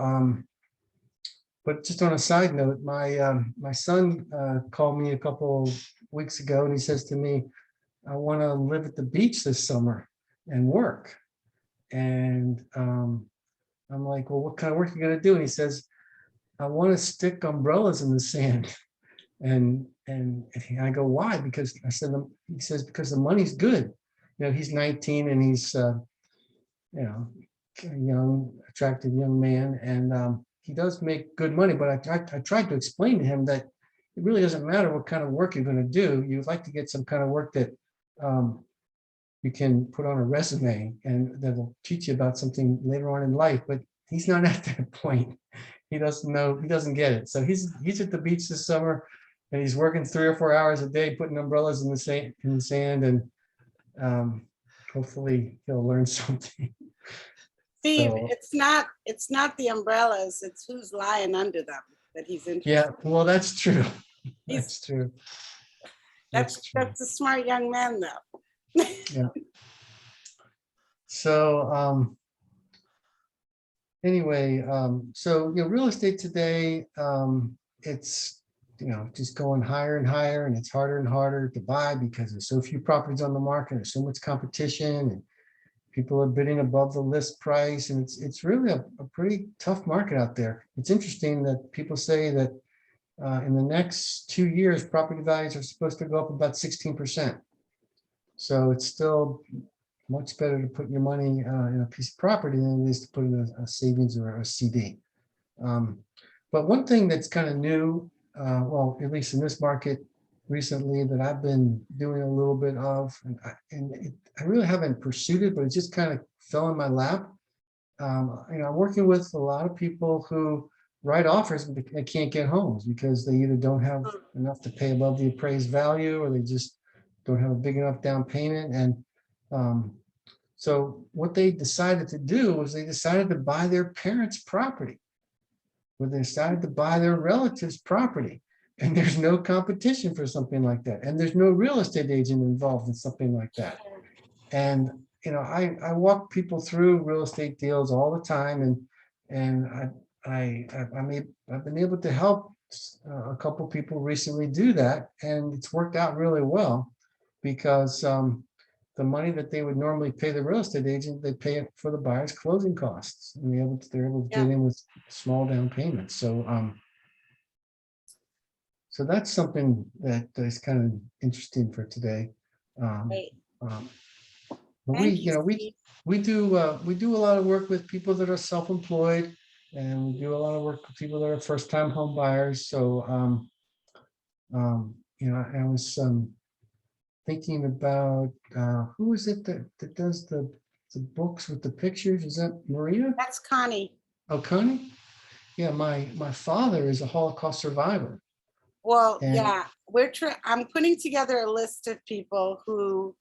but just on a side note, my son called me a couple weeks ago and he says to me, I want to live at the beach this summer and work. And I'm like, well, what kind of work are you going to do? And he says, I want to stick umbrellas in the sand. And I go, why? Because I said, he says, because the money's good. He's 19 and he's, a young, attractive young man. And he does make good money, but I tried to explain to him that it really doesn't matter what kind of work you're going to do. You'd like to get some kind of work that you can put on a resume and that'll teach you about something later on in life. But he's not at that point. He doesn't know, he doesn't get it. So he's at the beach this summer and he's working 3 or 4 hours a day, putting umbrellas in the sand, and hopefully he'll learn something. Steve, So, it's not the umbrellas, it's who's lying under them that he's interested. yeah, well, that's true. He's- That's true. That's a smart young man though. Yeah. So anyway, so real estate today, it's just going higher and higher, and it's harder and harder to buy because there's so few properties on the market, there's so much competition, and people are bidding above the list price, and it's really a pretty tough market out there. It's interesting that people say that in the next 2 years, property values are supposed to go up about 16%. So it's still much better to put your money in a piece of property than it is to put in a savings or a CD. But one thing that's kind of new, well, at least in this market recently, that I've been doing a little bit of, and I really haven't pursued it, but it just kind of fell in my lap. I'm working with a lot of people who write offers but they can't get homes because they either don't have enough to pay above the appraised value, or they just don't have a big enough down payment. And so what they decided to do was they decided to buy their parents' property, or they decided to buy their relatives' property. And there's no competition for something like that. And there's no real estate agent involved in something like that. And I walk people through real estate deals all the time, and I've been able to help a couple people recently do that, and it's worked out really well because the money that they would normally pay the real estate agent, they pay it for the buyer's closing costs, and they're able to get in with small down payments. So that's something that is kind of interesting for today. We do a lot of work with people that are self-employed, and we do a lot of work with people that are first-time home buyers. So I was thinking about who is it that does the books with the pictures? Is that Maria? That's Connie. Oh, Connie? Yeah, my father is a Holocaust survivor. Well, yeah, I'm putting together a list of people who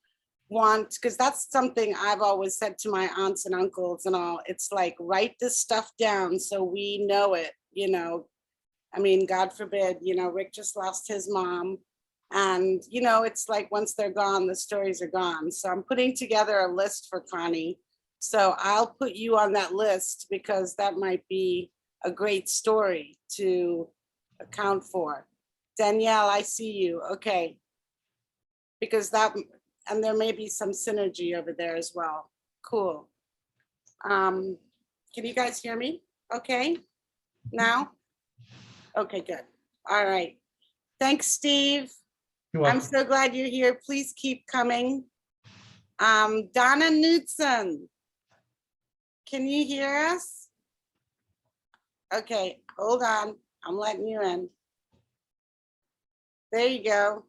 want, because that's something I've always said to my aunts and uncles and all. It's like, write this stuff down so we know it, I mean, God forbid, Rick just lost his mom. And, it's like once they're gone, the stories are gone. So I'm putting together a list for Connie So I'll put you on that list because that might be a great story to account for. Danielle, I see you. Okay. Because that, and there may be some synergy over there as well. Cool. Can you guys hear me? Okay. Now? Okay, good. All right. Thanks, Steve. You're I'm welcome. so glad you're here. Please keep coming. Donna Knudsen, can you hear us? Okay, hold on. I'm letting you in. There you go.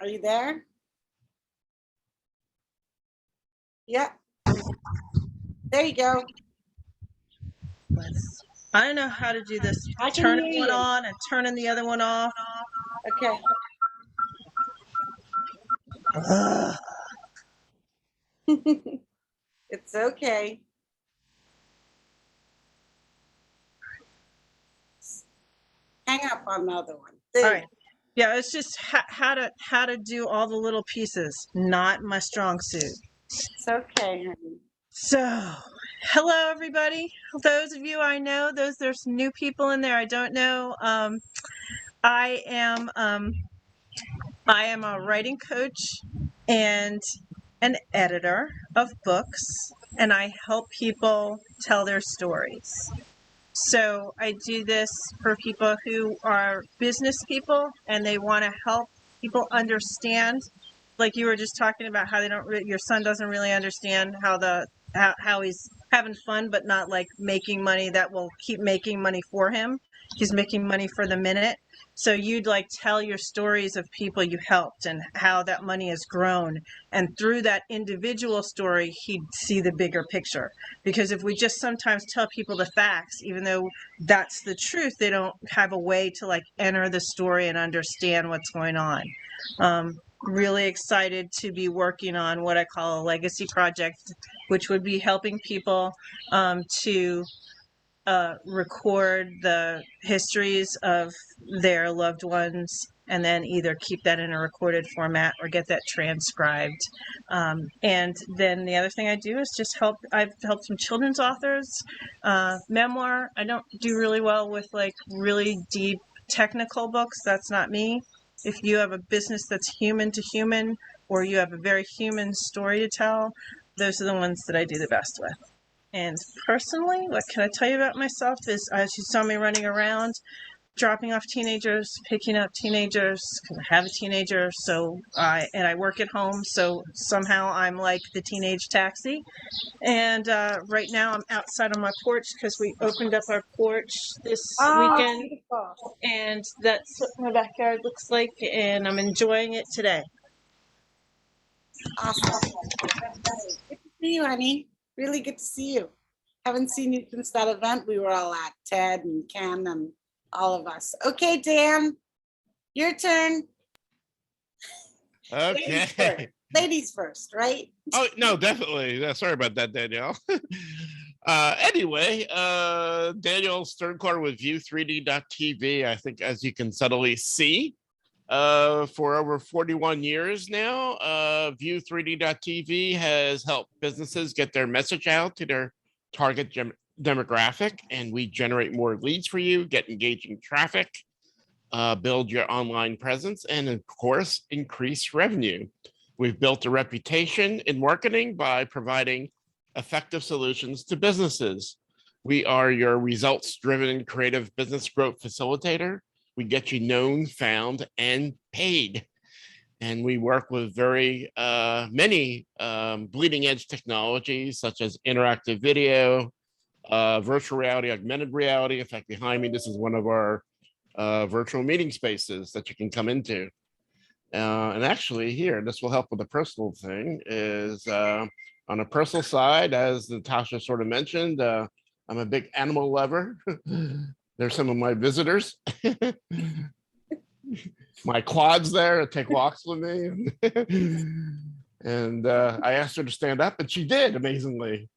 Are you there? Yep. There you go. I don't know how to do this. I can Turning hear one you. on and turning the other one off. Okay. It's okay. Hang up on the other one. There All you right. Yeah, it's just how to do all the little pieces. Not my strong suit. It's okay, honey. So, hello everybody. Those of you I know, there's new people in there I don't know. I am a writing coach and an editor of books, and I help people tell their stories. So I do this for people who are business people and they want to help people understand, like you were just talking about how they don't your son doesn't really understand how he's having fun but not like making money that will keep making money for him. He's making money for the minute. So you'd like tell your stories of people you helped and how that money has grown, and through that individual story he'd see the bigger picture. Because if we just sometimes tell people the facts, even though that's the truth, they don't have a way to like enter the story and understand what's going on. Really excited to be working on what I call a legacy project, which would be helping people to record the histories of their loved ones and then either keep that in a recorded format or get that transcribed. And then the other thing I do is just I've helped some children's authors, memoir. I don't do really well with like really deep technical books. That's not me. If you have a business that's human to human, or you have a very human story to tell, those are the ones that I do the best with. And personally, what can I tell you about myself is, as you saw me running around, dropping off teenagers, picking up teenagers, because I have a teenager, so I work at home, so somehow I'm like the teenage taxi. And right now I'm outside on my porch because we opened up our porch this weekend. Beautiful. And that's what my backyard looks like, and I'm enjoying it today. Awesome. Good to see you, honey. Really good to see you. Haven't seen you since that event we were all at, Ted and Ken and all of us. Okay, Dan, your turn. Okay. Ladies first, right? Oh, no, definitely. Sorry about that, Danielle. Anyway, Daniel Sternquarter with View3D.tv. I think, as you can subtly see, for over 41 years now, View3D.tv has helped businesses get their message out to their target demographic, and we generate more leads for you, get engaging traffic, build your online presence, and of course, increase revenue. We've built a reputation in marketing by providing effective solutions to businesses. We are your results-driven creative business growth facilitator. We get you known, found, and paid. And we work with very many bleeding edge technologies such as interactive video, virtual reality, augmented reality. In fact, behind me, this is one of our virtual meeting spaces that you can come into. And actually here, this will help with the personal thing, is on a personal side, as Natasha sort of mentioned, I'm a big animal lover. They're some of my visitors. My quad's there to take walks with me. And I asked her to stand up and she did, amazingly.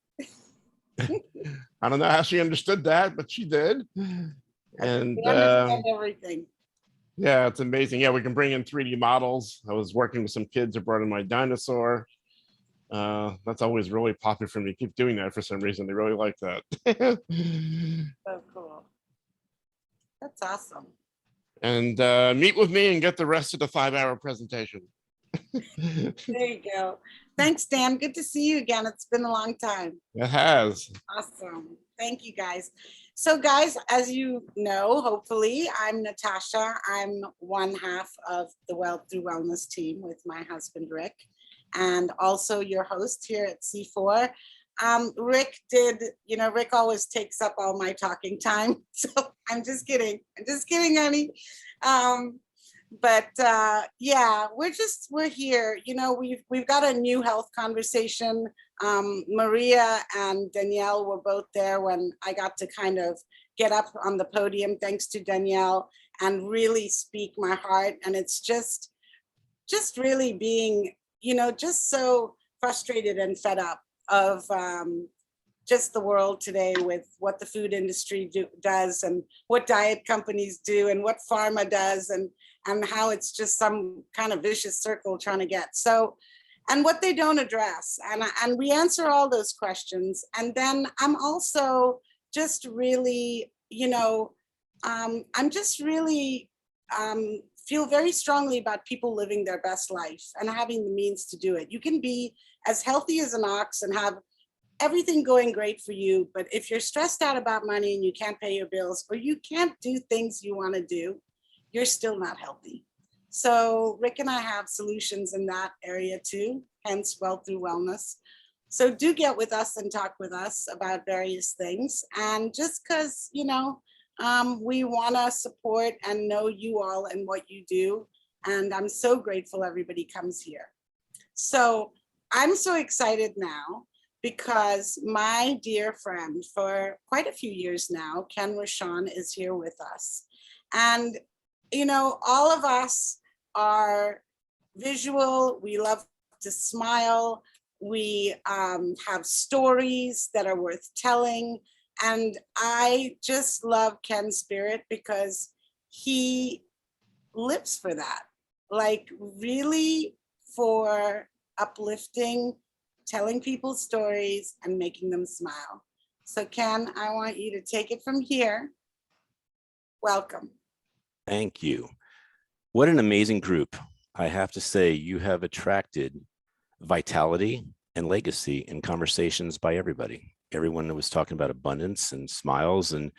I don't know how she understood that, but she did. And We understand everything. yeah, it's amazing. Yeah, we can bring in 3D models. I was working with some kids who brought in my dinosaur. That's always really popular for me to keep doing that for some reason. They really like that. So cool. That's awesome. And meet with me and get the rest of the 5-hour presentation. There you go. Thanks, Dan. Good to see you again. It's been a long time. It has. Awesome. Thank you, guys. So, guys, as you know, hopefully, I'm Natasha. I'm one half of the Wealth Through Wellness team with my husband, Rick, and also your host here at C4. Rick Rick always takes up all my talking time. So I'm just kidding. I'm just kidding, honey. But yeah, we're here. We've got a new health conversation. Maria and Danielle were both there when I got to kind of get up on the podium, thanks to Danielle, and really speak my heart. And it's just really being, just so frustrated and fed up of just the world today with what the food industry does and what diet companies do and what pharma does and how it's just some kind of vicious circle trying to get. So, and what they don't address. And we answer all those questions. And then I'm also just really, I'm just really feel very strongly about people living their best life and having the means to do it. You can be as healthy as an ox and have everything going great for you. But if you're stressed out about money and you can't pay your bills or you can't do things you want to do, you're still not healthy. So Rick and I have solutions in that area too, hence Wealth Through Wellness. So do get with us and talk with us about various things. And just because, we want to support and know you all and what you do. And I'm so grateful everybody comes here. So I'm so excited now because my dear friend for quite a few years now, Ken Rochon, is here with us. And, all of us are visual. We love to smile. We have stories that are worth telling. And I just love Ken's spirit because he lives for that, like really for uplifting, telling people stories and making them smile. So Ken, I want you to take it from here. Welcome. Thank you. What an amazing group. I have to say, you have attracted vitality and legacy in conversations by everybody. Everyone that was talking about abundance and smiles. And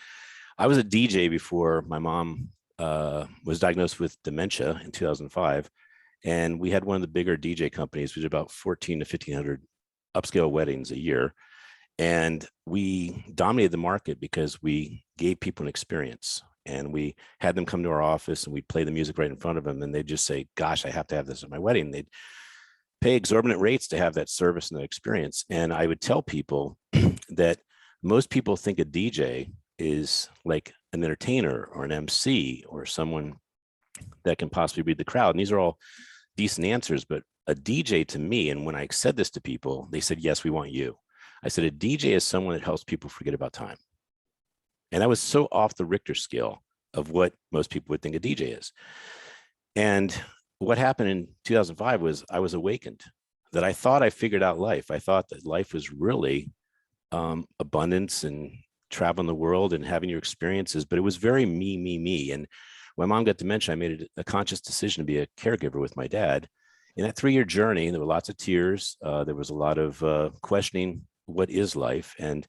I was a DJ before my mom was diagnosed with dementia in 2005. And we had one of the bigger DJ companies. We did about 1,400 to 1,500 upscale weddings a year. And we dominated the market because we gave people an experience. And we had them come to our office and we'd play the music right in front of them. And they'd just say, gosh, I have to have this at my wedding. They'd pay exorbitant rates to have that service and that experience. And I would tell people that most people think a DJ is like an entertainer or an MC or someone that can possibly read the crowd. And these are all decent answers, but a DJ to me, and when I said this to people, they said, yes, we want you. I said, a DJ is someone that helps people forget about time. And that was so off the Richter scale of what most people would think a DJ is. And what happened in 2005 was I was awakened that I thought I figured out life. I thought that life was really abundance and traveling the world and having your experiences, but it was very me. And when mom got dementia, I made a conscious decision to be a caregiver with my dad. In that 3-year journey, there were lots of tears. There was a lot of questioning, what is life? And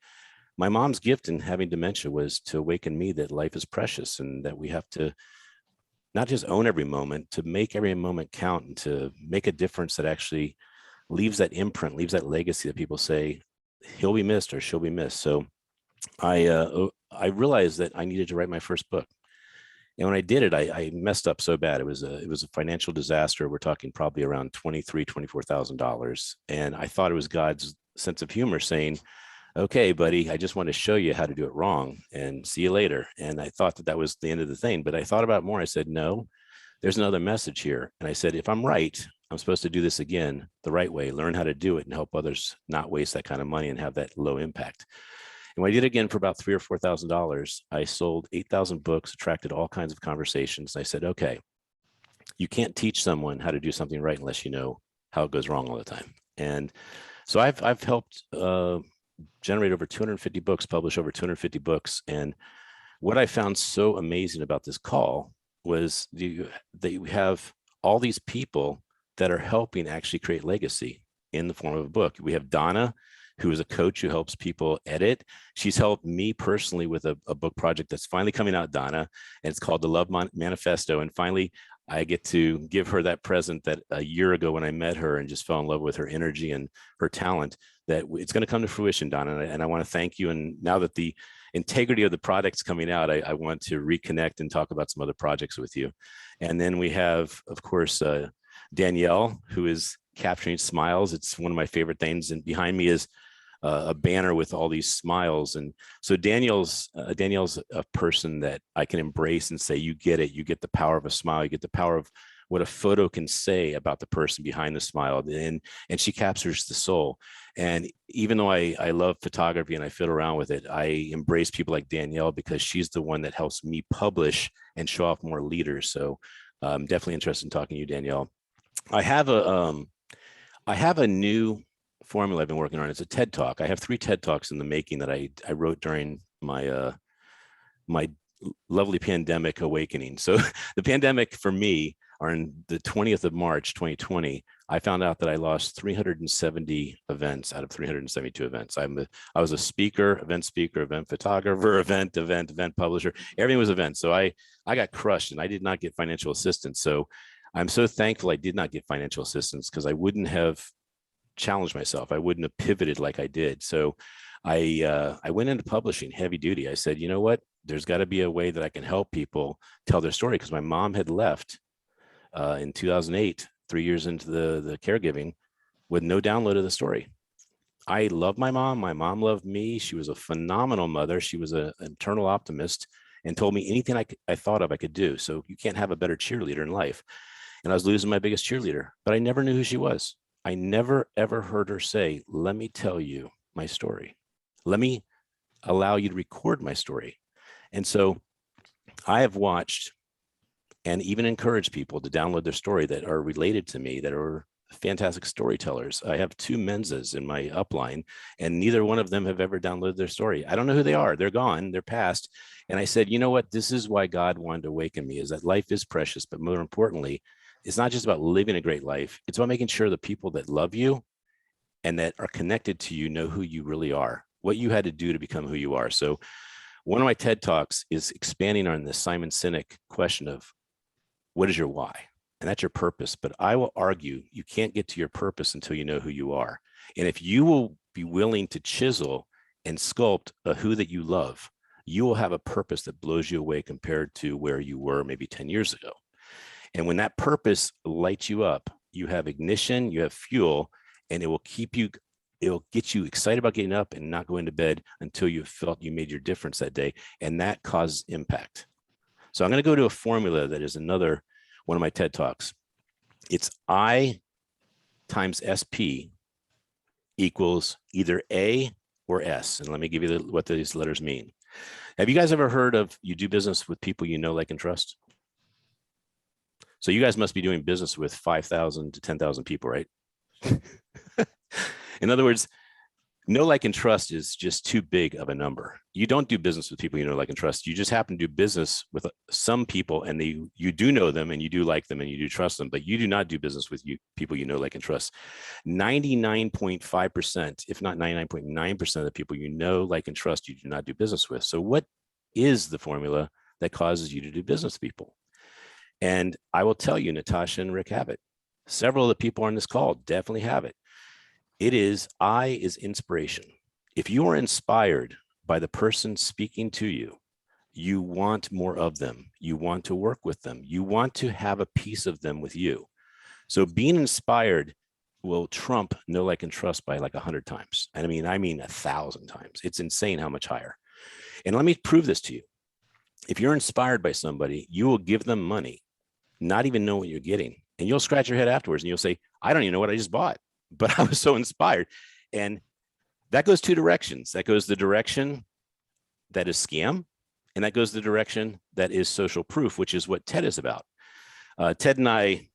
my mom's gift in having dementia was to awaken me that life is precious and that we have to not just own every moment, to make every moment count and to make a difference that actually leaves that imprint, leaves that legacy that people say, he'll be missed or she'll be missed. So I realized that I needed to write my first book. And when I did it, I messed up so bad. It was a financial disaster. We're talking probably around $24,000. And I thought it was God's sense of humor saying, okay, buddy, I just want to show you how to do it wrong and see you later. And I thought that was the end of the thing, but I thought about it more. I said, no, there's another message here. And I said, if I'm right, I'm supposed to do this again the right way, learn how to do it and help others not waste that kind of money and have that low impact. And when I did it again for about $3,000 or $4,000, I sold 8,000 books, attracted all kinds of conversations. I said, okay, you can't teach someone how to do something right unless you know how it goes wrong all the time. And so I've helped generate over 250 books, publish over 250 books. And what I found so amazing about this call was that you have all these people that are helping actually create legacy in the form of a book. We have Donna, who is a coach who helps people edit. She's helped me personally with a book project that's finally coming out, Donna, and it's called The Love Manifesto. And finally, I get to give her that present that a year ago when I met her and just fell in love with her energy and her talent, that it's going to come to fruition, Donna. And I want to thank you. And now that the integrity of the product's coming out, I want to reconnect and talk about some other projects with you. And then we have, of course, Danielle, who is capturing smiles. It's one of my favorite things. And behind me is a banner with all these smiles. And so Danielle's a person that I can embrace and say, you get it. You get the power of a smile. You get the power of what a photo can say about the person behind the smile. And she captures the soul. And even though I love photography and I fiddle around with it, I embrace people like Danielle because she's the one that helps me publish and show off more leaders. So I'm definitely interested in talking to you, Danielle. I have a new formula I've been working on. It's a TED Talk. I have 3 TED Talks in the making that I wrote during my my lovely pandemic awakening. So the pandemic for me, on the 20th of March, 2020, I found out that I lost 370 events out of 372 events. I was a speaker, event photographer, event publisher. Everything was events. So I got crushed and I did not get financial assistance. So I'm so thankful I did not get financial assistance because I wouldn't have challenged myself. I wouldn't have pivoted like I did. So I went into publishing heavy duty. I said, you know what? There's got to be a way that I can help people tell their story, because my mom had left in 2008, 3 years into the caregiving, with no download of the story. I love my mom. My mom loved me. She was a phenomenal mother. She was an eternal optimist and told me anything I thought of I could do. So you can't have a better cheerleader in life. And I was losing my biggest cheerleader, but I never knew who she was. I never, ever heard her say, let me tell you my story. Let me allow you to record my story. And so I have watched and even encouraged people to download their story that are related to me, that are fantastic storytellers. I have 2 Menzas in my upline, and neither one of them have ever downloaded their story. I don't know who they are. They're gone. They're past. And I said, you know what? This is why God wanted to awaken me, is that life is precious, but more importantly, it's not just about living a great life. It's about making sure the people that love you and that are connected to you know who you really are, what you had to do to become who you are. So one of my TED Talks is expanding on the Simon Sinek question of what is your why? And that's your purpose. But I will argue you can't get to your purpose until you know who you are. And if you will be willing to chisel and sculpt a who that you love, you will have a purpose that blows you away compared to where you were maybe 10 years ago. And when that purpose lights you up, you have ignition, you have fuel, and it will get you excited about getting up and not going to bed until you felt you made your difference that day. And that causes impact. So I'm going to go to a formula that is another one of my TED Talks. It's I times SP equals either A or S. And let me give you what these letters mean. Have you guys ever heard of you do business with people you know, like, and trust? So you guys must be doing business with 5,000 to 10,000 people, right? In other words, know, like, and trust is just too big of a number. You don't do business with people you know, like, and trust. You just happen to do business with some people, and you do know them, and you do like them, and you do trust them, but you do not do business with people you know, like, and trust. 99.5%, if not 99.9% of the people you know, like, and trust, you do not do business with. So what is the formula that causes you to do business with people? And I will tell you, Natasha and Rick have it. Several of the people on this call definitely have it. It is I is inspiration. If you are inspired by the person speaking to you, you want more of them. You want to work with them. You want to have a piece of them with you. So being inspired will trump know, like, and trust by like 100 times. And I mean 1,000 times. It's insane how much higher. And let me prove this to you. If you're inspired by somebody, you will give them money, not even know what you're getting. And you'll scratch your head afterwards and you'll say, I don't even know what I just bought, but I was so inspired. And that goes 2 directions. That goes the direction that is scam, and that goes the direction that is social proof, which is what TED is about. TED and I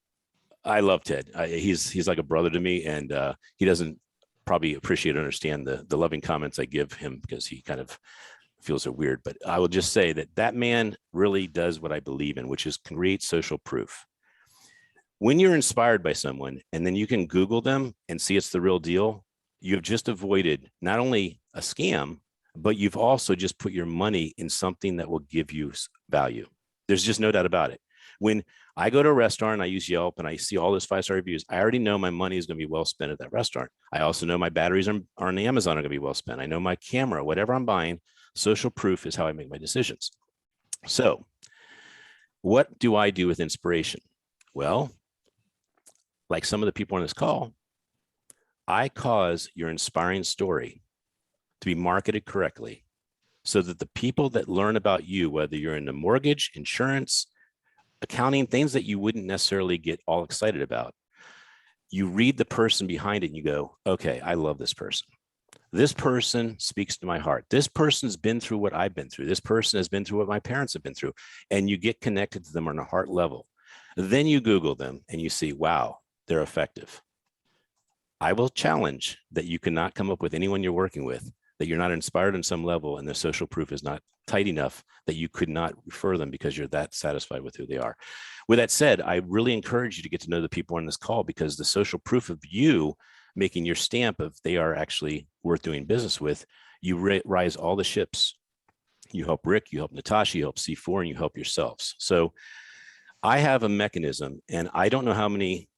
I love Ted. He's like a brother to me, and he doesn't probably appreciate or understand the loving comments I give him because he kind of feels they're weird. But I will just say that that man really does what I believe in, which is create social proof. When you're inspired by someone and then you can Google them and see it's the real deal, you've just avoided not only a scam, but you've also just put your money in something that will give you value. There's just no doubt about it. When I go to a restaurant, I use Yelp and I see all those 5-star reviews, I already know my money is going to be well spent at that restaurant. I also know my batteries on Amazon are going to be well spent. I know my camera, whatever I'm buying, social proof is how I make my decisions. So what do I do with inspiration? Well, like some of the people on this call, I cause your inspiring story to be marketed correctly so that the people that learn about you, whether you're in the mortgage, insurance, accounting, things that you wouldn't necessarily get all excited about, you read the person behind it and you go, okay, I love this person. This person speaks to my heart. This person's been through what I've been through. This person has been through what my parents have been through. And you get connected to them on a heart level. Then you Google them and you see, wow, they're effective. I will challenge that you cannot come up with anyone you're working with that you're not inspired on some level and the social proof is not tight enough that you could not refer them because you're that satisfied with who they are. With that said, I really encourage you to get to know the people on this call because the social proof of you making your stamp of they are actually worth doing business with, you rise all the ships. You help Rick, you help Natasha, you help C4, and you help yourselves. So I have a mechanism, and I don't know how many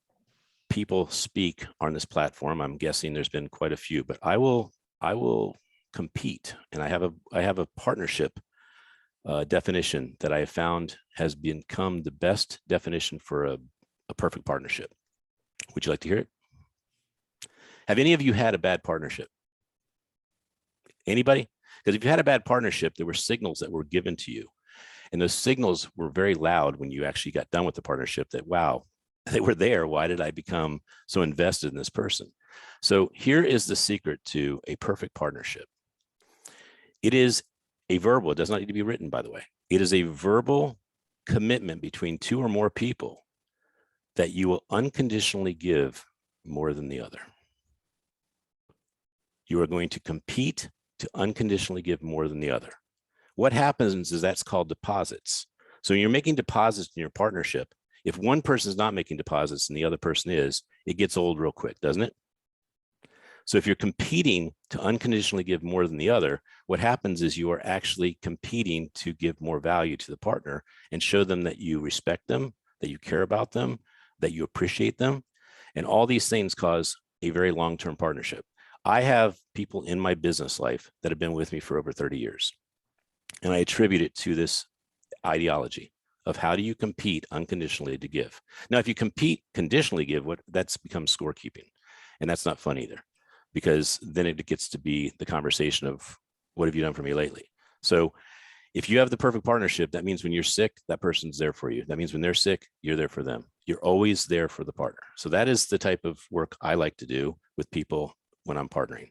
people speak on this platform. I'm guessing there's been quite a few, but I will compete, and I have a partnership definition that I have found has become the best definition for a perfect partnership. Would you like to hear it? Have any of you had a bad partnership? Anybody? Because if you had a bad partnership, there were signals that were given to you. And those signals were very loud when you actually got done with the partnership that, wow, they were there. Why did I become so invested in this person? So here is the secret to a perfect partnership. It is a verbal, it does not need to be written, by the way. It is a verbal commitment between two or more people that you will unconditionally give more than the other. You are going to compete to unconditionally give more than the other. What happens is that's called deposits. So when you're making deposits in your partnership, if one person is not making deposits and the other person is, it gets old real quick, doesn't it? So if you're competing to unconditionally give more than the other, what happens is you are actually competing to give more value to the partner and show them that you respect them, that you care about them, that you appreciate them. And all these things cause a very long-term partnership. I have people in my business life that have been with me for over 30 years. And I attribute it to this ideology of how do you compete unconditionally to give. Now, if you compete conditionally give, that's becomes scorekeeping. And that's not fun either, because then it gets to be the conversation of what have you done for me lately? So if you have the perfect partnership, that means when you're sick, that person's there for you. That means when they're sick, you're there for them. You're always there for the partner. So that is the type of work I like to do with people when I'm partnering.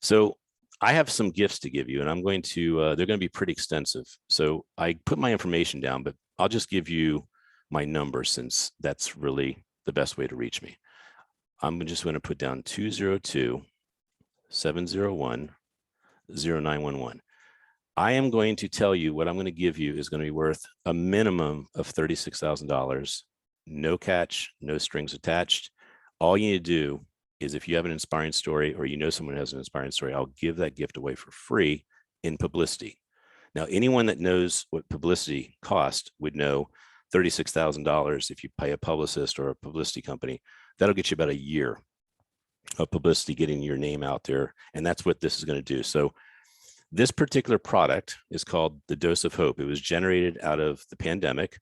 So I have some gifts to give you, and I'm going to, they're going to be pretty extensive. So I put my information down, but I'll just give you my number since that's really the best way to reach me. I'm just going to put down 202-701-0911. I am going to tell you what I'm going to give you is going to be worth a minimum of $36,000. No catch, no strings attached. All you need to do is if you have an inspiring story or you know someone who has an inspiring story, I'll give that gift away for free in publicity. Now, anyone that knows what publicity cost would know $36,000 if you pay a publicist or a publicity company, that'll get you about a year of publicity, getting your name out there. And that's what this is going to do. So this particular product is called the Dose of Hope. It was generated out of the pandemic.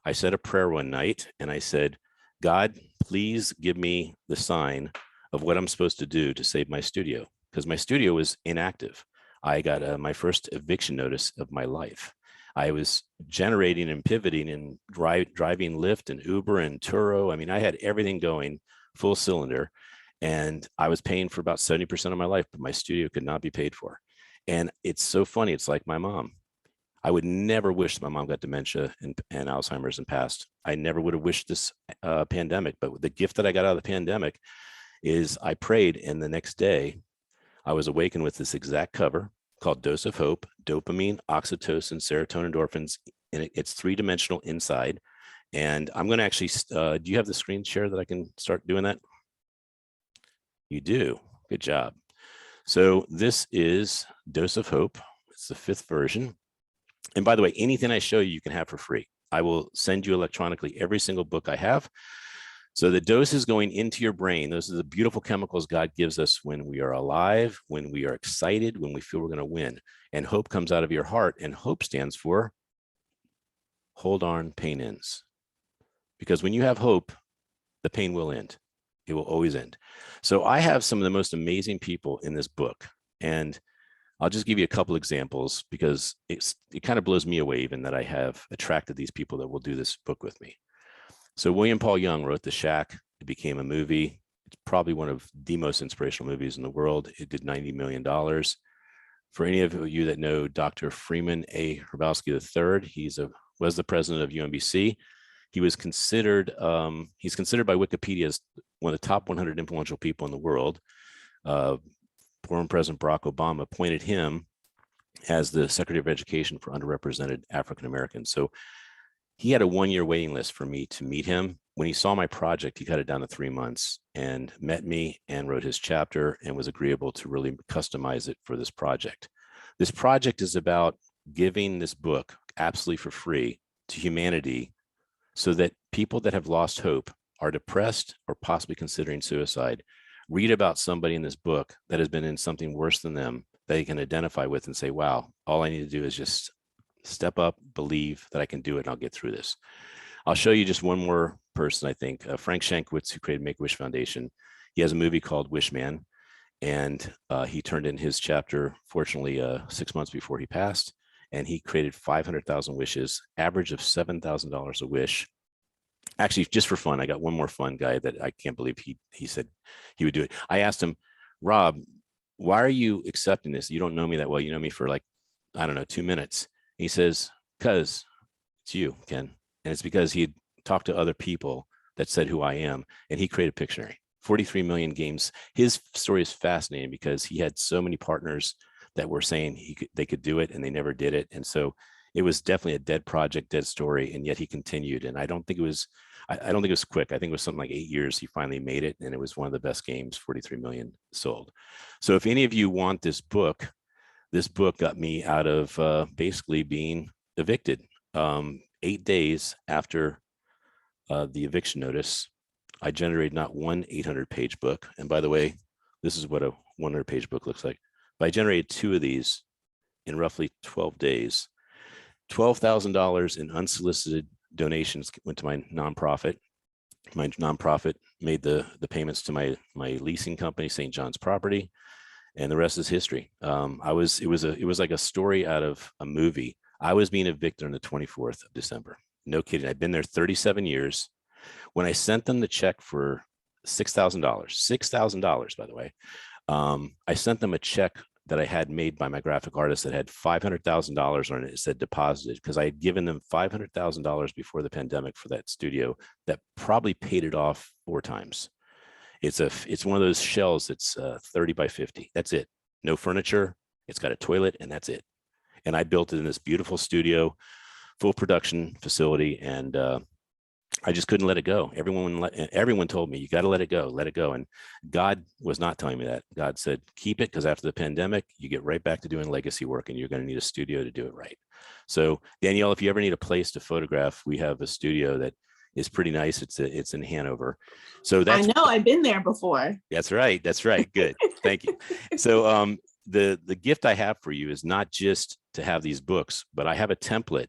I said a prayer one night and I said, God, please give me the sign of what I'm supposed to do to save my studio, because my studio was inactive. I got my first eviction notice of my life. I was generating and pivoting and driving Lyft and Uber and Turo. I mean, I had everything going full cylinder, and I was paying for about 70% of my life, but my studio could not be paid for. And it's so funny. It's like my mom. I would never wish my mom got dementia and Alzheimer's and passed. I never would have wished this pandemic, but the gift that I got out of the pandemic is I prayed, and the next day I was awakened with this exact cover called Dose of Hope: Dopamine, Oxytocin, Serotonin, Endorphins, and it's 3-dimensional inside. And I'm going to actually, do you have the screen share that I can start doing that? You do. Good job. So this is Dose of Hope. It's the 5th version. And by the way, anything I show you, you can have for free. I will send you electronically every single book I have. So the dose is going into your brain. Those are the beautiful chemicals God gives us when we are alive, when we are excited, when we feel we're going to win. And hope comes out of your heart. And hope stands for hold on, pain ends. Because when you have hope, the pain will end. It will always end. So I have some of the most amazing people in this book. And I'll just give you a couple examples because it kind of blows me away even that I have attracted these people that will do this book with me. So William Paul Young wrote The Shack. It became a movie. It's probably one of the most inspirational movies in the world. It did $90 million. For any of you that know Dr. Freeman A. Hrabowski III, was the president of UMBC. He was considered, he's considered by Wikipedia as one of the top 100 influential people in the world. Former President Barack Obama appointed him as the Secretary of Education for underrepresented African Americans. So he had a 1-year waiting list for me to meet him. When he saw my project, he cut it down to 3 months and met me and wrote his chapter and was agreeable to really customize it for this project. This project is about giving this book absolutely for free to humanity so that people that have lost hope, are depressed, or possibly considering suicide, read about somebody in this book that has been in something worse than them that they can identify with and say, wow, all I need to do is just step up, believe that I can do it, and I'll get through this. I'll show you just one more person, I think. Frank Shankwitz, who created Make-A-Wish Foundation. He has a movie called Wish Man, and he turned in his chapter, fortunately, 6 months before he passed, and he created 500,000 wishes, average of $7,000 a wish. Actually, just for fun, I got one more fun guy that I can't believe he said he would do it. I asked him, Rob, why are you accepting this? You don't know me that well. You know me for like, I don't know, 2 minutes. He says, because it's you, Ken. And it's because he talked to other people that said who I am, and he created Pictionary. 43 million games. His story is fascinating because he had so many partners that were saying they could do it, and they never did it. And so it was definitely a dead project, dead story, and yet he continued. And I don't think it was quick. I think it was something like 8 years he finally made it, and it was one of the best games, 43 million sold. So if any of you want this book got me out of basically being evicted. 8 days after the eviction notice, I generated not one 800-page book. And by the way, this is what a 100-page book looks like. But I generated 2 of these in roughly 12 days. $12,000 in unsolicited donations went to my nonprofit. My nonprofit made the payments to my leasing company, St. John's Property, and the rest is history. It was like a story out of a movie. I was being evicted on the 24th of December. No kidding. I've been there 37 years. When I sent them the check for $6,000, by the way, I sent them a check that I had made by my graphic artist that had $500,000 on it. It said deposited, because I had given them $500,000 before the pandemic for that studio that probably paid it off 4 times. It's one of those shells that's 30 by 50. That's it. No furniture. It's got a toilet, and that's it. And I built it in this beautiful studio, full production facility, and I just couldn't let it go. Everyone told me, you got to let it go. And God was not telling me that. God said, keep it, because after the pandemic, you get right back to doing legacy work, and you're going to need a studio to do it right. So Danielle, if you ever need a place to photograph, we have a studio that is pretty nice. It's in Hanover. So that's, I know, I've been there before. That's right. Good. Thank you. So the gift I have for you is not just to have these books, but I have a template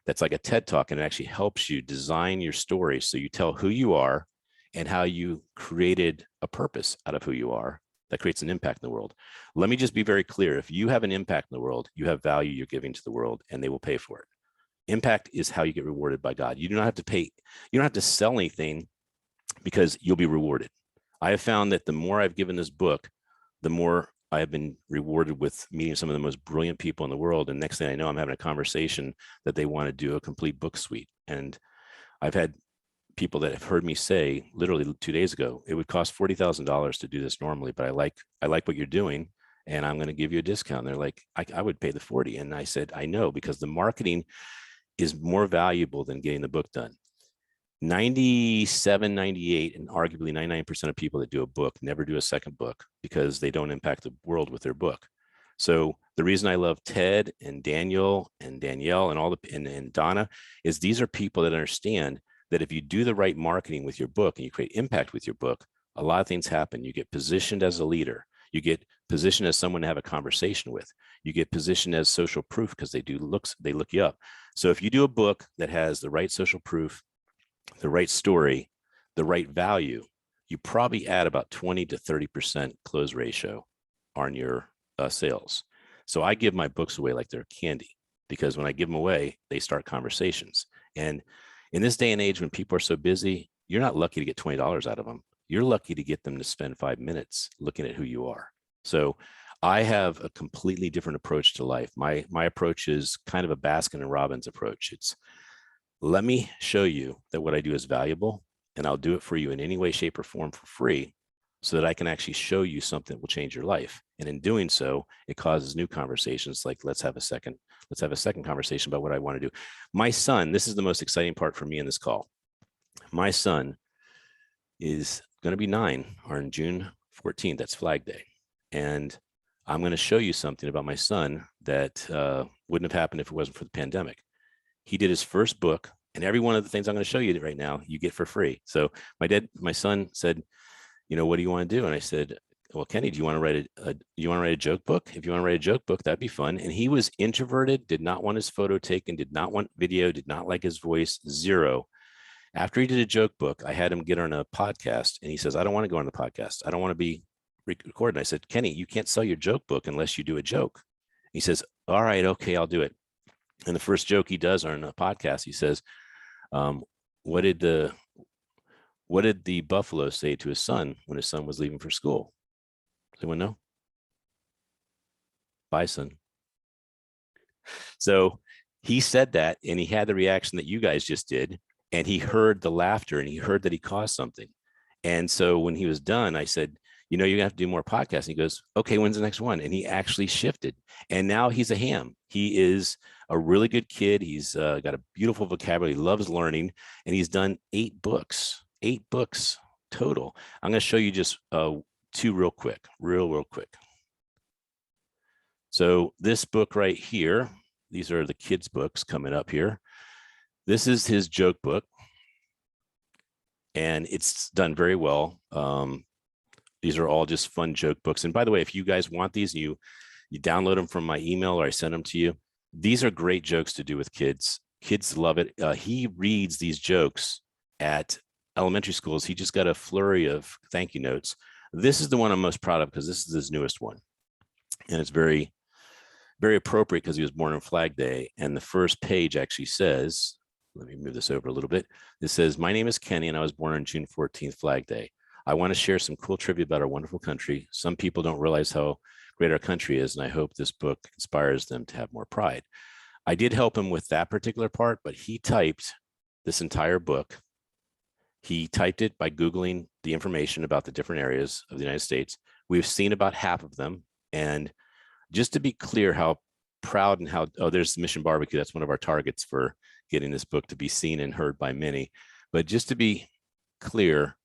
that's like a TED Talk, and it actually helps you design your story. So you tell who you are and how you created a purpose out of who you are that creates an impact in the world. Let me just be very clear. If you have an impact in the world, you have value you're giving to the world, and they will pay for it. Impact is how you get rewarded by God. You do not have to pay. You don't have to sell anything, because you'll be rewarded. I have found that the more I've given this book, the more I have been rewarded with meeting some of the most brilliant people in the world. And next thing I know, I'm having a conversation that they want to do a complete book suite. And I've had people that have heard me say literally 2 days ago, it would cost $40,000 to do this normally, but I like what you're doing and I'm going to give you a discount. And they're like, I would pay the 40. And I said, I know, because the marketing is more valuable than getting the book done. 97, 98, and arguably 99% of people that do a book never do a second book because they don't impact the world with their book. So the reason I love Ted and Daniel and Danielle and all the and Donna is these are people that understand that if you do the right marketing with your book and you create impact with your book, a lot of things happen. You get positioned as a leader. You get positioned as someone to have a conversation with. You get positioned as social proof because they look you up. So if you do a book that has the right social proof, the right story, the right value, you probably add about 20 to 30% close ratio on your sales. So I give my books away like they're candy, because when I give them away, they start conversations. And in this day and age, when people are so busy, you're not lucky to get $20 out of them. You're lucky to get them to spend 5 minutes looking at who you are. So I have a completely different approach to life. My approach is kind of a Baskin and Robbins approach. It's, let me show you that what I do is valuable, and I'll do it for you in any way, shape, or form for free, so that I can actually show you something that will change your life. And in doing so, it causes new conversations like, let's have a second conversation about what I want to do. My son, this is the most exciting part for me in this call. My son is going to be 9 on June 14th. That's Flag Day. And I'm going to show you something about my son that wouldn't have happened if it wasn't for the pandemic. He did his first book, and every one of the things I'm going to show you right now, you get for free. So my son said, you know, what do you want to do? And I said, well, Kenny, do you want to write a joke book? If you want to write a joke book, that'd be fun. And he was introverted, did not want his photo taken, did not want video, did not like his voice, zero. After he did a joke book, I had him get on a podcast, and he says, I don't want to go on the podcast. I don't want to be recorded. I said, Kenny, you can't sell your joke book unless you do a joke. He says, all right, okay, I'll do it. And the first joke he does on a podcast, he says, what did the buffalo say to his son when his son was leaving for school? Does anyone know? Bison. So he said that, and he had the reaction that you guys just did, and he heard the laughter, and he heard that he caused something. And so when he was done, I said, you know, you're gonna have to do more podcasts. And he goes, okay, when's the next one? And he actually shifted. And now he's a ham. He is a really good kid. He's got a beautiful vocabulary, he loves learning, and he's done 8 books total. I'm gonna show you just 2 real quick. So this book right here, these are the kids' books coming up here. This is his joke book, and it's done very well. These are all just fun joke books. And by the way, if you guys want these, you download them from my email or I send them to you. These are great jokes to do with kids. Kids love it. He reads these jokes at elementary schools. He just got a flurry of thank you notes. This is the one I'm most proud of because this is his newest one. And it's very, very appropriate because he was born on Flag Day. And the first page actually says, let me move this over a little bit. It says, my name is Kenny and I was born on June 14th, Flag Day. I want to share some cool trivia about our wonderful country. Some people don't realize how great our country is, and I hope this book inspires them to have more pride. I did help him with that particular part, but he typed this entire book. He typed it by Googling the information about the different areas of the United States. We've seen about half of them. And just to be clear how proud and how, oh, there's Mission Barbecue. That's one of our targets for getting this book to be seen and heard by many. But just to be clear,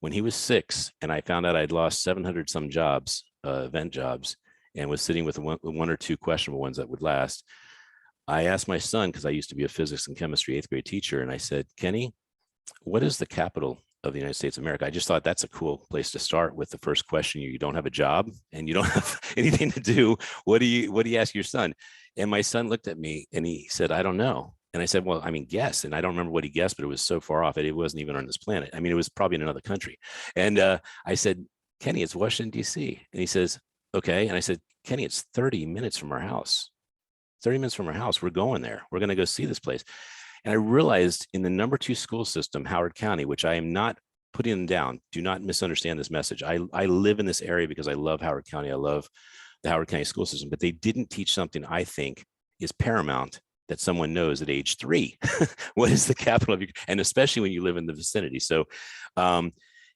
when he was 6 and I found out I'd lost 700 some jobs, event jobs, and was sitting with one or two questionable ones that would last, I asked my son, because I used to be a physics and chemistry 8th grade teacher, and I said, Kenny, what is the capital of the United States of America? I just thought that's a cool place to start with the first question. You don't have a job and you don't have anything to do. What do you ask your son? And my son looked at me and he said, I don't know. And I said, well, I mean, guess. And I don't remember what he guessed, but it was so far off. It wasn't even on this planet. I mean, it was probably in another country. And I said, Kenny, it's Washington, D.C. And he says, okay. And I said, Kenny, it's 30 minutes from our house. 30 minutes from our house. We're going there. We're going to go see this place. And I realized in the #2 school system, Howard County, which I am not putting them down. Do not misunderstand this message. I live in this area because I love Howard County. I love the Howard County school system, but they didn't teach something I think is paramount that someone knows at age 3. What is the capital of your, and especially when you live in the vicinity. So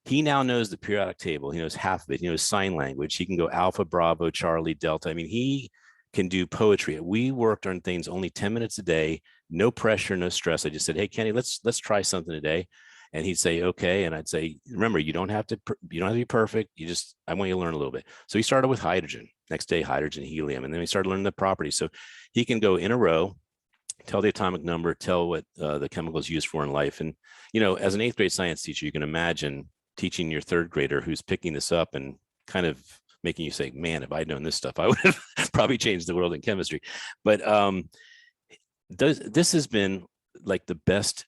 he now knows the periodic table. He knows half of it. He knows sign language. He can go Alpha, Bravo, Charlie, Delta. I mean, he can do poetry. We worked on things only 10 minutes a day, no pressure, no stress. I just said, hey, Kenny, let's try something today. And he'd say, okay. And I'd say, remember, you don't have to be perfect. I want you to learn a little bit. So he started with hydrogen, next day, hydrogen, helium. And then we started learning the properties. So he can go in a row, tell the atomic number, tell what the chemicals used for in life. And, as an 8th grade science teacher, you can imagine teaching your 3rd grader who's picking this up and kind of making you say, man, if I'd known this stuff, I would have probably changed the world in chemistry. But this has been like the best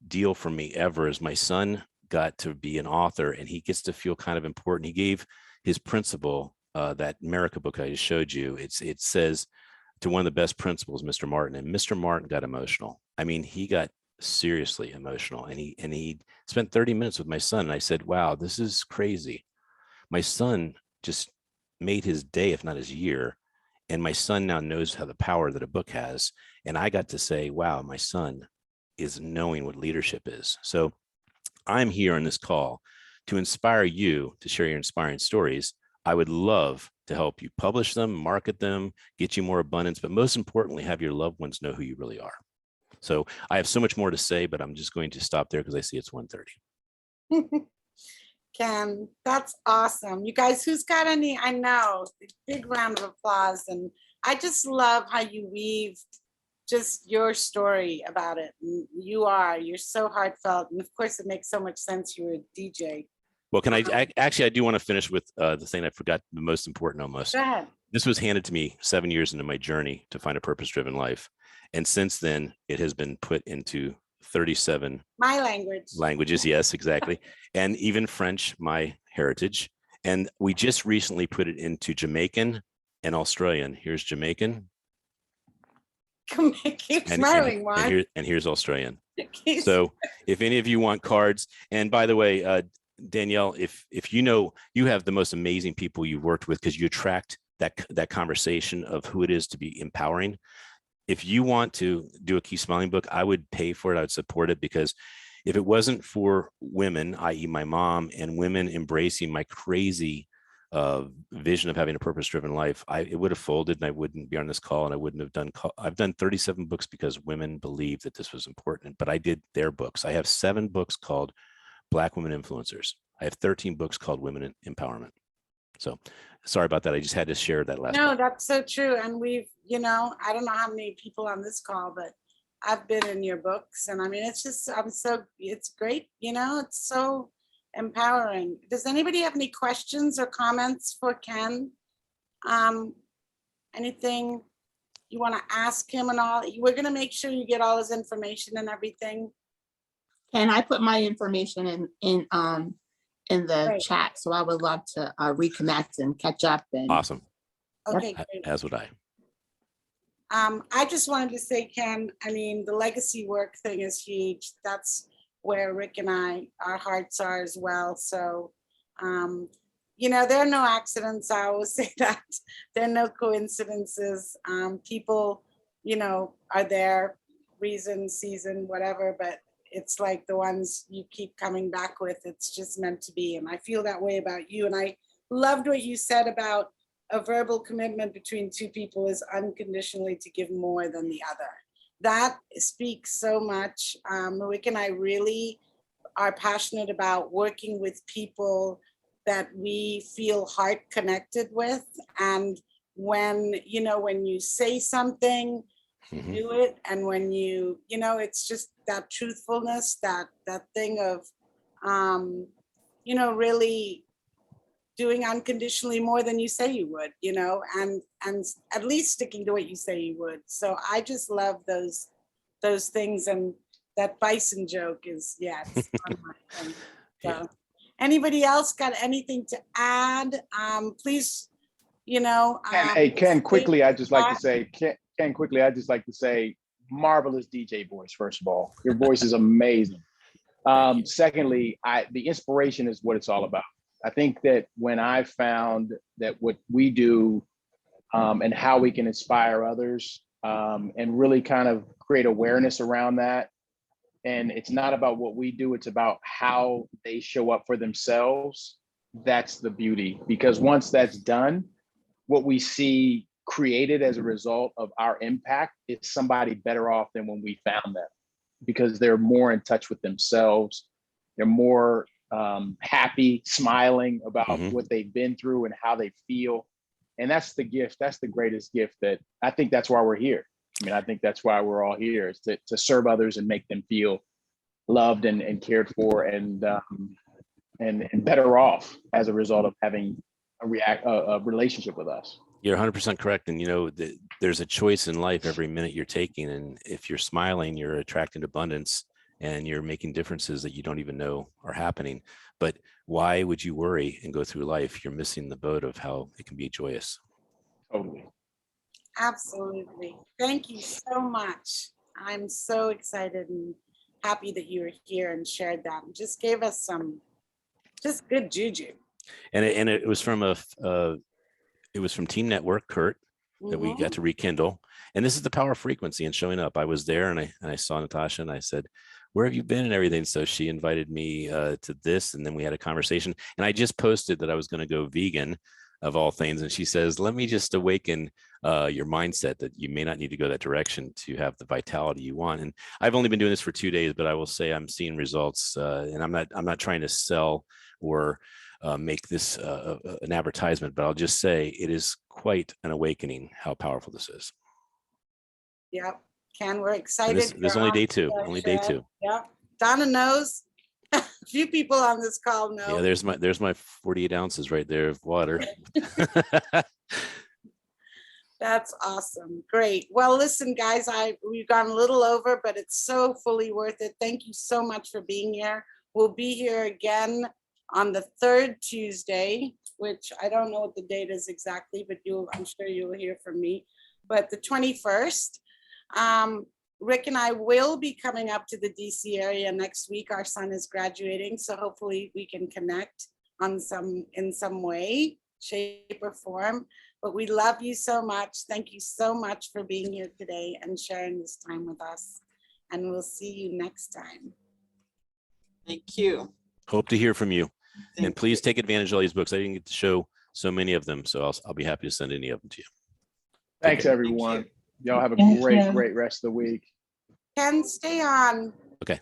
deal for me ever, as my son got to be an author and he gets to feel kind of important. He gave his principal, that America book I just showed you, it says to one of the best principals, Mr. Martin, and Mr. Martin got emotional. I mean, he got seriously emotional, and he spent 30 minutes with my son. And I said, wow, this is crazy. My son just made his day, if not his year. And my son now knows how the power that a book has. And I got to say, wow, my son is knowing what leadership is. So I'm here on this call to inspire you to share your inspiring stories. I would love to help you publish them, market them, get you more abundance, but most importantly, have your loved ones know who you really are. So I have so much more to say, but I'm just going to stop there because I see it's 1:30. Ken, that's awesome. You guys, who's got any, I know, big round of applause. And I just love how you weave just your story about it. And you're so heartfelt. And of course, it makes so much sense. You're a DJ. Well, can I do want to finish with the thing I forgot, the most important almost. Go ahead. This was handed to me 7 years into my journey to find a purpose-driven life. And since then, it has been put into 37 my languages. Yes, exactly. And even French, my heritage. And we just recently put it into Jamaican and Australian. Here's Jamaican. Keep smiling, Juan. And here's Australian. So if any of you want cards, and by the way, Danielle, if you have the most amazing people you've worked with, because you attract that conversation of who it is to be empowering. If you want to do a Keep Smiling book, I would pay for it. I would support it, because if it wasn't for women, i.e. my mom, and women embracing my crazy vision of having a purpose-driven life, it would have folded, and I wouldn't be on this call, and I wouldn't have done. I've done 37 books because women believed that this was important, but I did their books. I have 7 books called Black Women Influencers. I have 13 books called Women Empowerment. So sorry about that. I just had to share that last. No, that's so true. And we've, I don't know how many people on this call, but I've been in your books, and I mean, it's great. It's so empowering. Does anybody have any questions or comments for Ken? Anything you want to ask him and all? We're going to make sure you get all his information and everything. Can I put my information in the chat? So I would love to reconnect and catch up. And awesome. Okay, great. As would I. I just wanted to say, Ken, I mean, the legacy work thing is huge. That's where Rick and our hearts are as well. So, there are no accidents. I always say that. There are no coincidences. People, are there, reason, season, whatever, but it's like the ones you keep coming back with. It's just meant to be. And I feel that way about you. And I loved what you said about a verbal commitment between two people is unconditionally to give more than the other. That speaks so much. Rick and I really are passionate about working with people that we feel heart connected with. And when you say something, do it. And when it's just that truthfulness, that thing of, really doing unconditionally more than you say you would, and at least sticking to what you say you would. So I just love those things. And that bison joke is, it's on my thing. So Yeah. Anybody else got anything to add? Please, Ken, quickly, I'd just like to say, marvelous DJ voice, first of all. Your voice is amazing. Secondly, the inspiration is what it's all about. I think that when I found that what we do and how we can inspire others and really kind of create awareness around that. And it's not about what we do, it's about how they show up for themselves. That's the beauty, because once that's done, what we see created as a result of our impact is somebody better off than when we found them, because they're more in touch with themselves. They're more happy, smiling about what they've been through and how they feel. And that's the gift. That's the greatest gift. That I think that's why we're here. I mean, I think that's why we're all here, is to serve others and make them feel loved and cared for and better off as a result of having a relationship with us. You're 100% correct. And, you know, there's a choice in life every minute you're taking. And if you're smiling, you're attracting abundance and you're making differences that you don't even know are happening. But why would you worry and go through life? You're missing the boat of how it can be joyous. Totally. Absolutely. Thank you so much. I'm so excited and happy that you were here and shared that and just gave us some just good juju. And it was from it was from Team Network, Kurt, that we got to rekindle. And this is the power of frequency and showing up. I was there and I saw Natasha and I said, where have you been and everything? So she invited me to this, and then we had a conversation. And I just posted that I was going to go vegan, of all things. And she says, let me just awaken your mindset that you may not need to go that direction to have the vitality you want. And I've only been doing this for 2 days, but I will say I'm seeing results. And I'm not trying to sell or make this an advertisement, but I'll just say it is quite an awakening how powerful this is. Yep. Ken, we're excited. This is only day two. Only day two. Yep. Donna knows. A few people on this call know. Yeah, there's my 48 ounces right there of water. That's awesome. Great. Well, listen, guys, we've gone a little over, but it's so fully worth it. Thank you so much for being here. We'll be here again on the 3rd Tuesday, which I don't know what the date is exactly, but I'm sure you'll hear from me. But the 21st. Rick and I will be coming up to the DC area next week. Our son is graduating, so hopefully we can connect in some way, shape, or form. But we love you so much. Thank you so much for being here today and sharing this time with us. And we'll see you next time. Thank you. Hope to hear from you. And please take advantage of all these books. I didn't get to show so many of them, so I'll be happy to send any of them to you. Thanks, everyone. Y'all have a great rest of the week. Ken, stay on. Okay.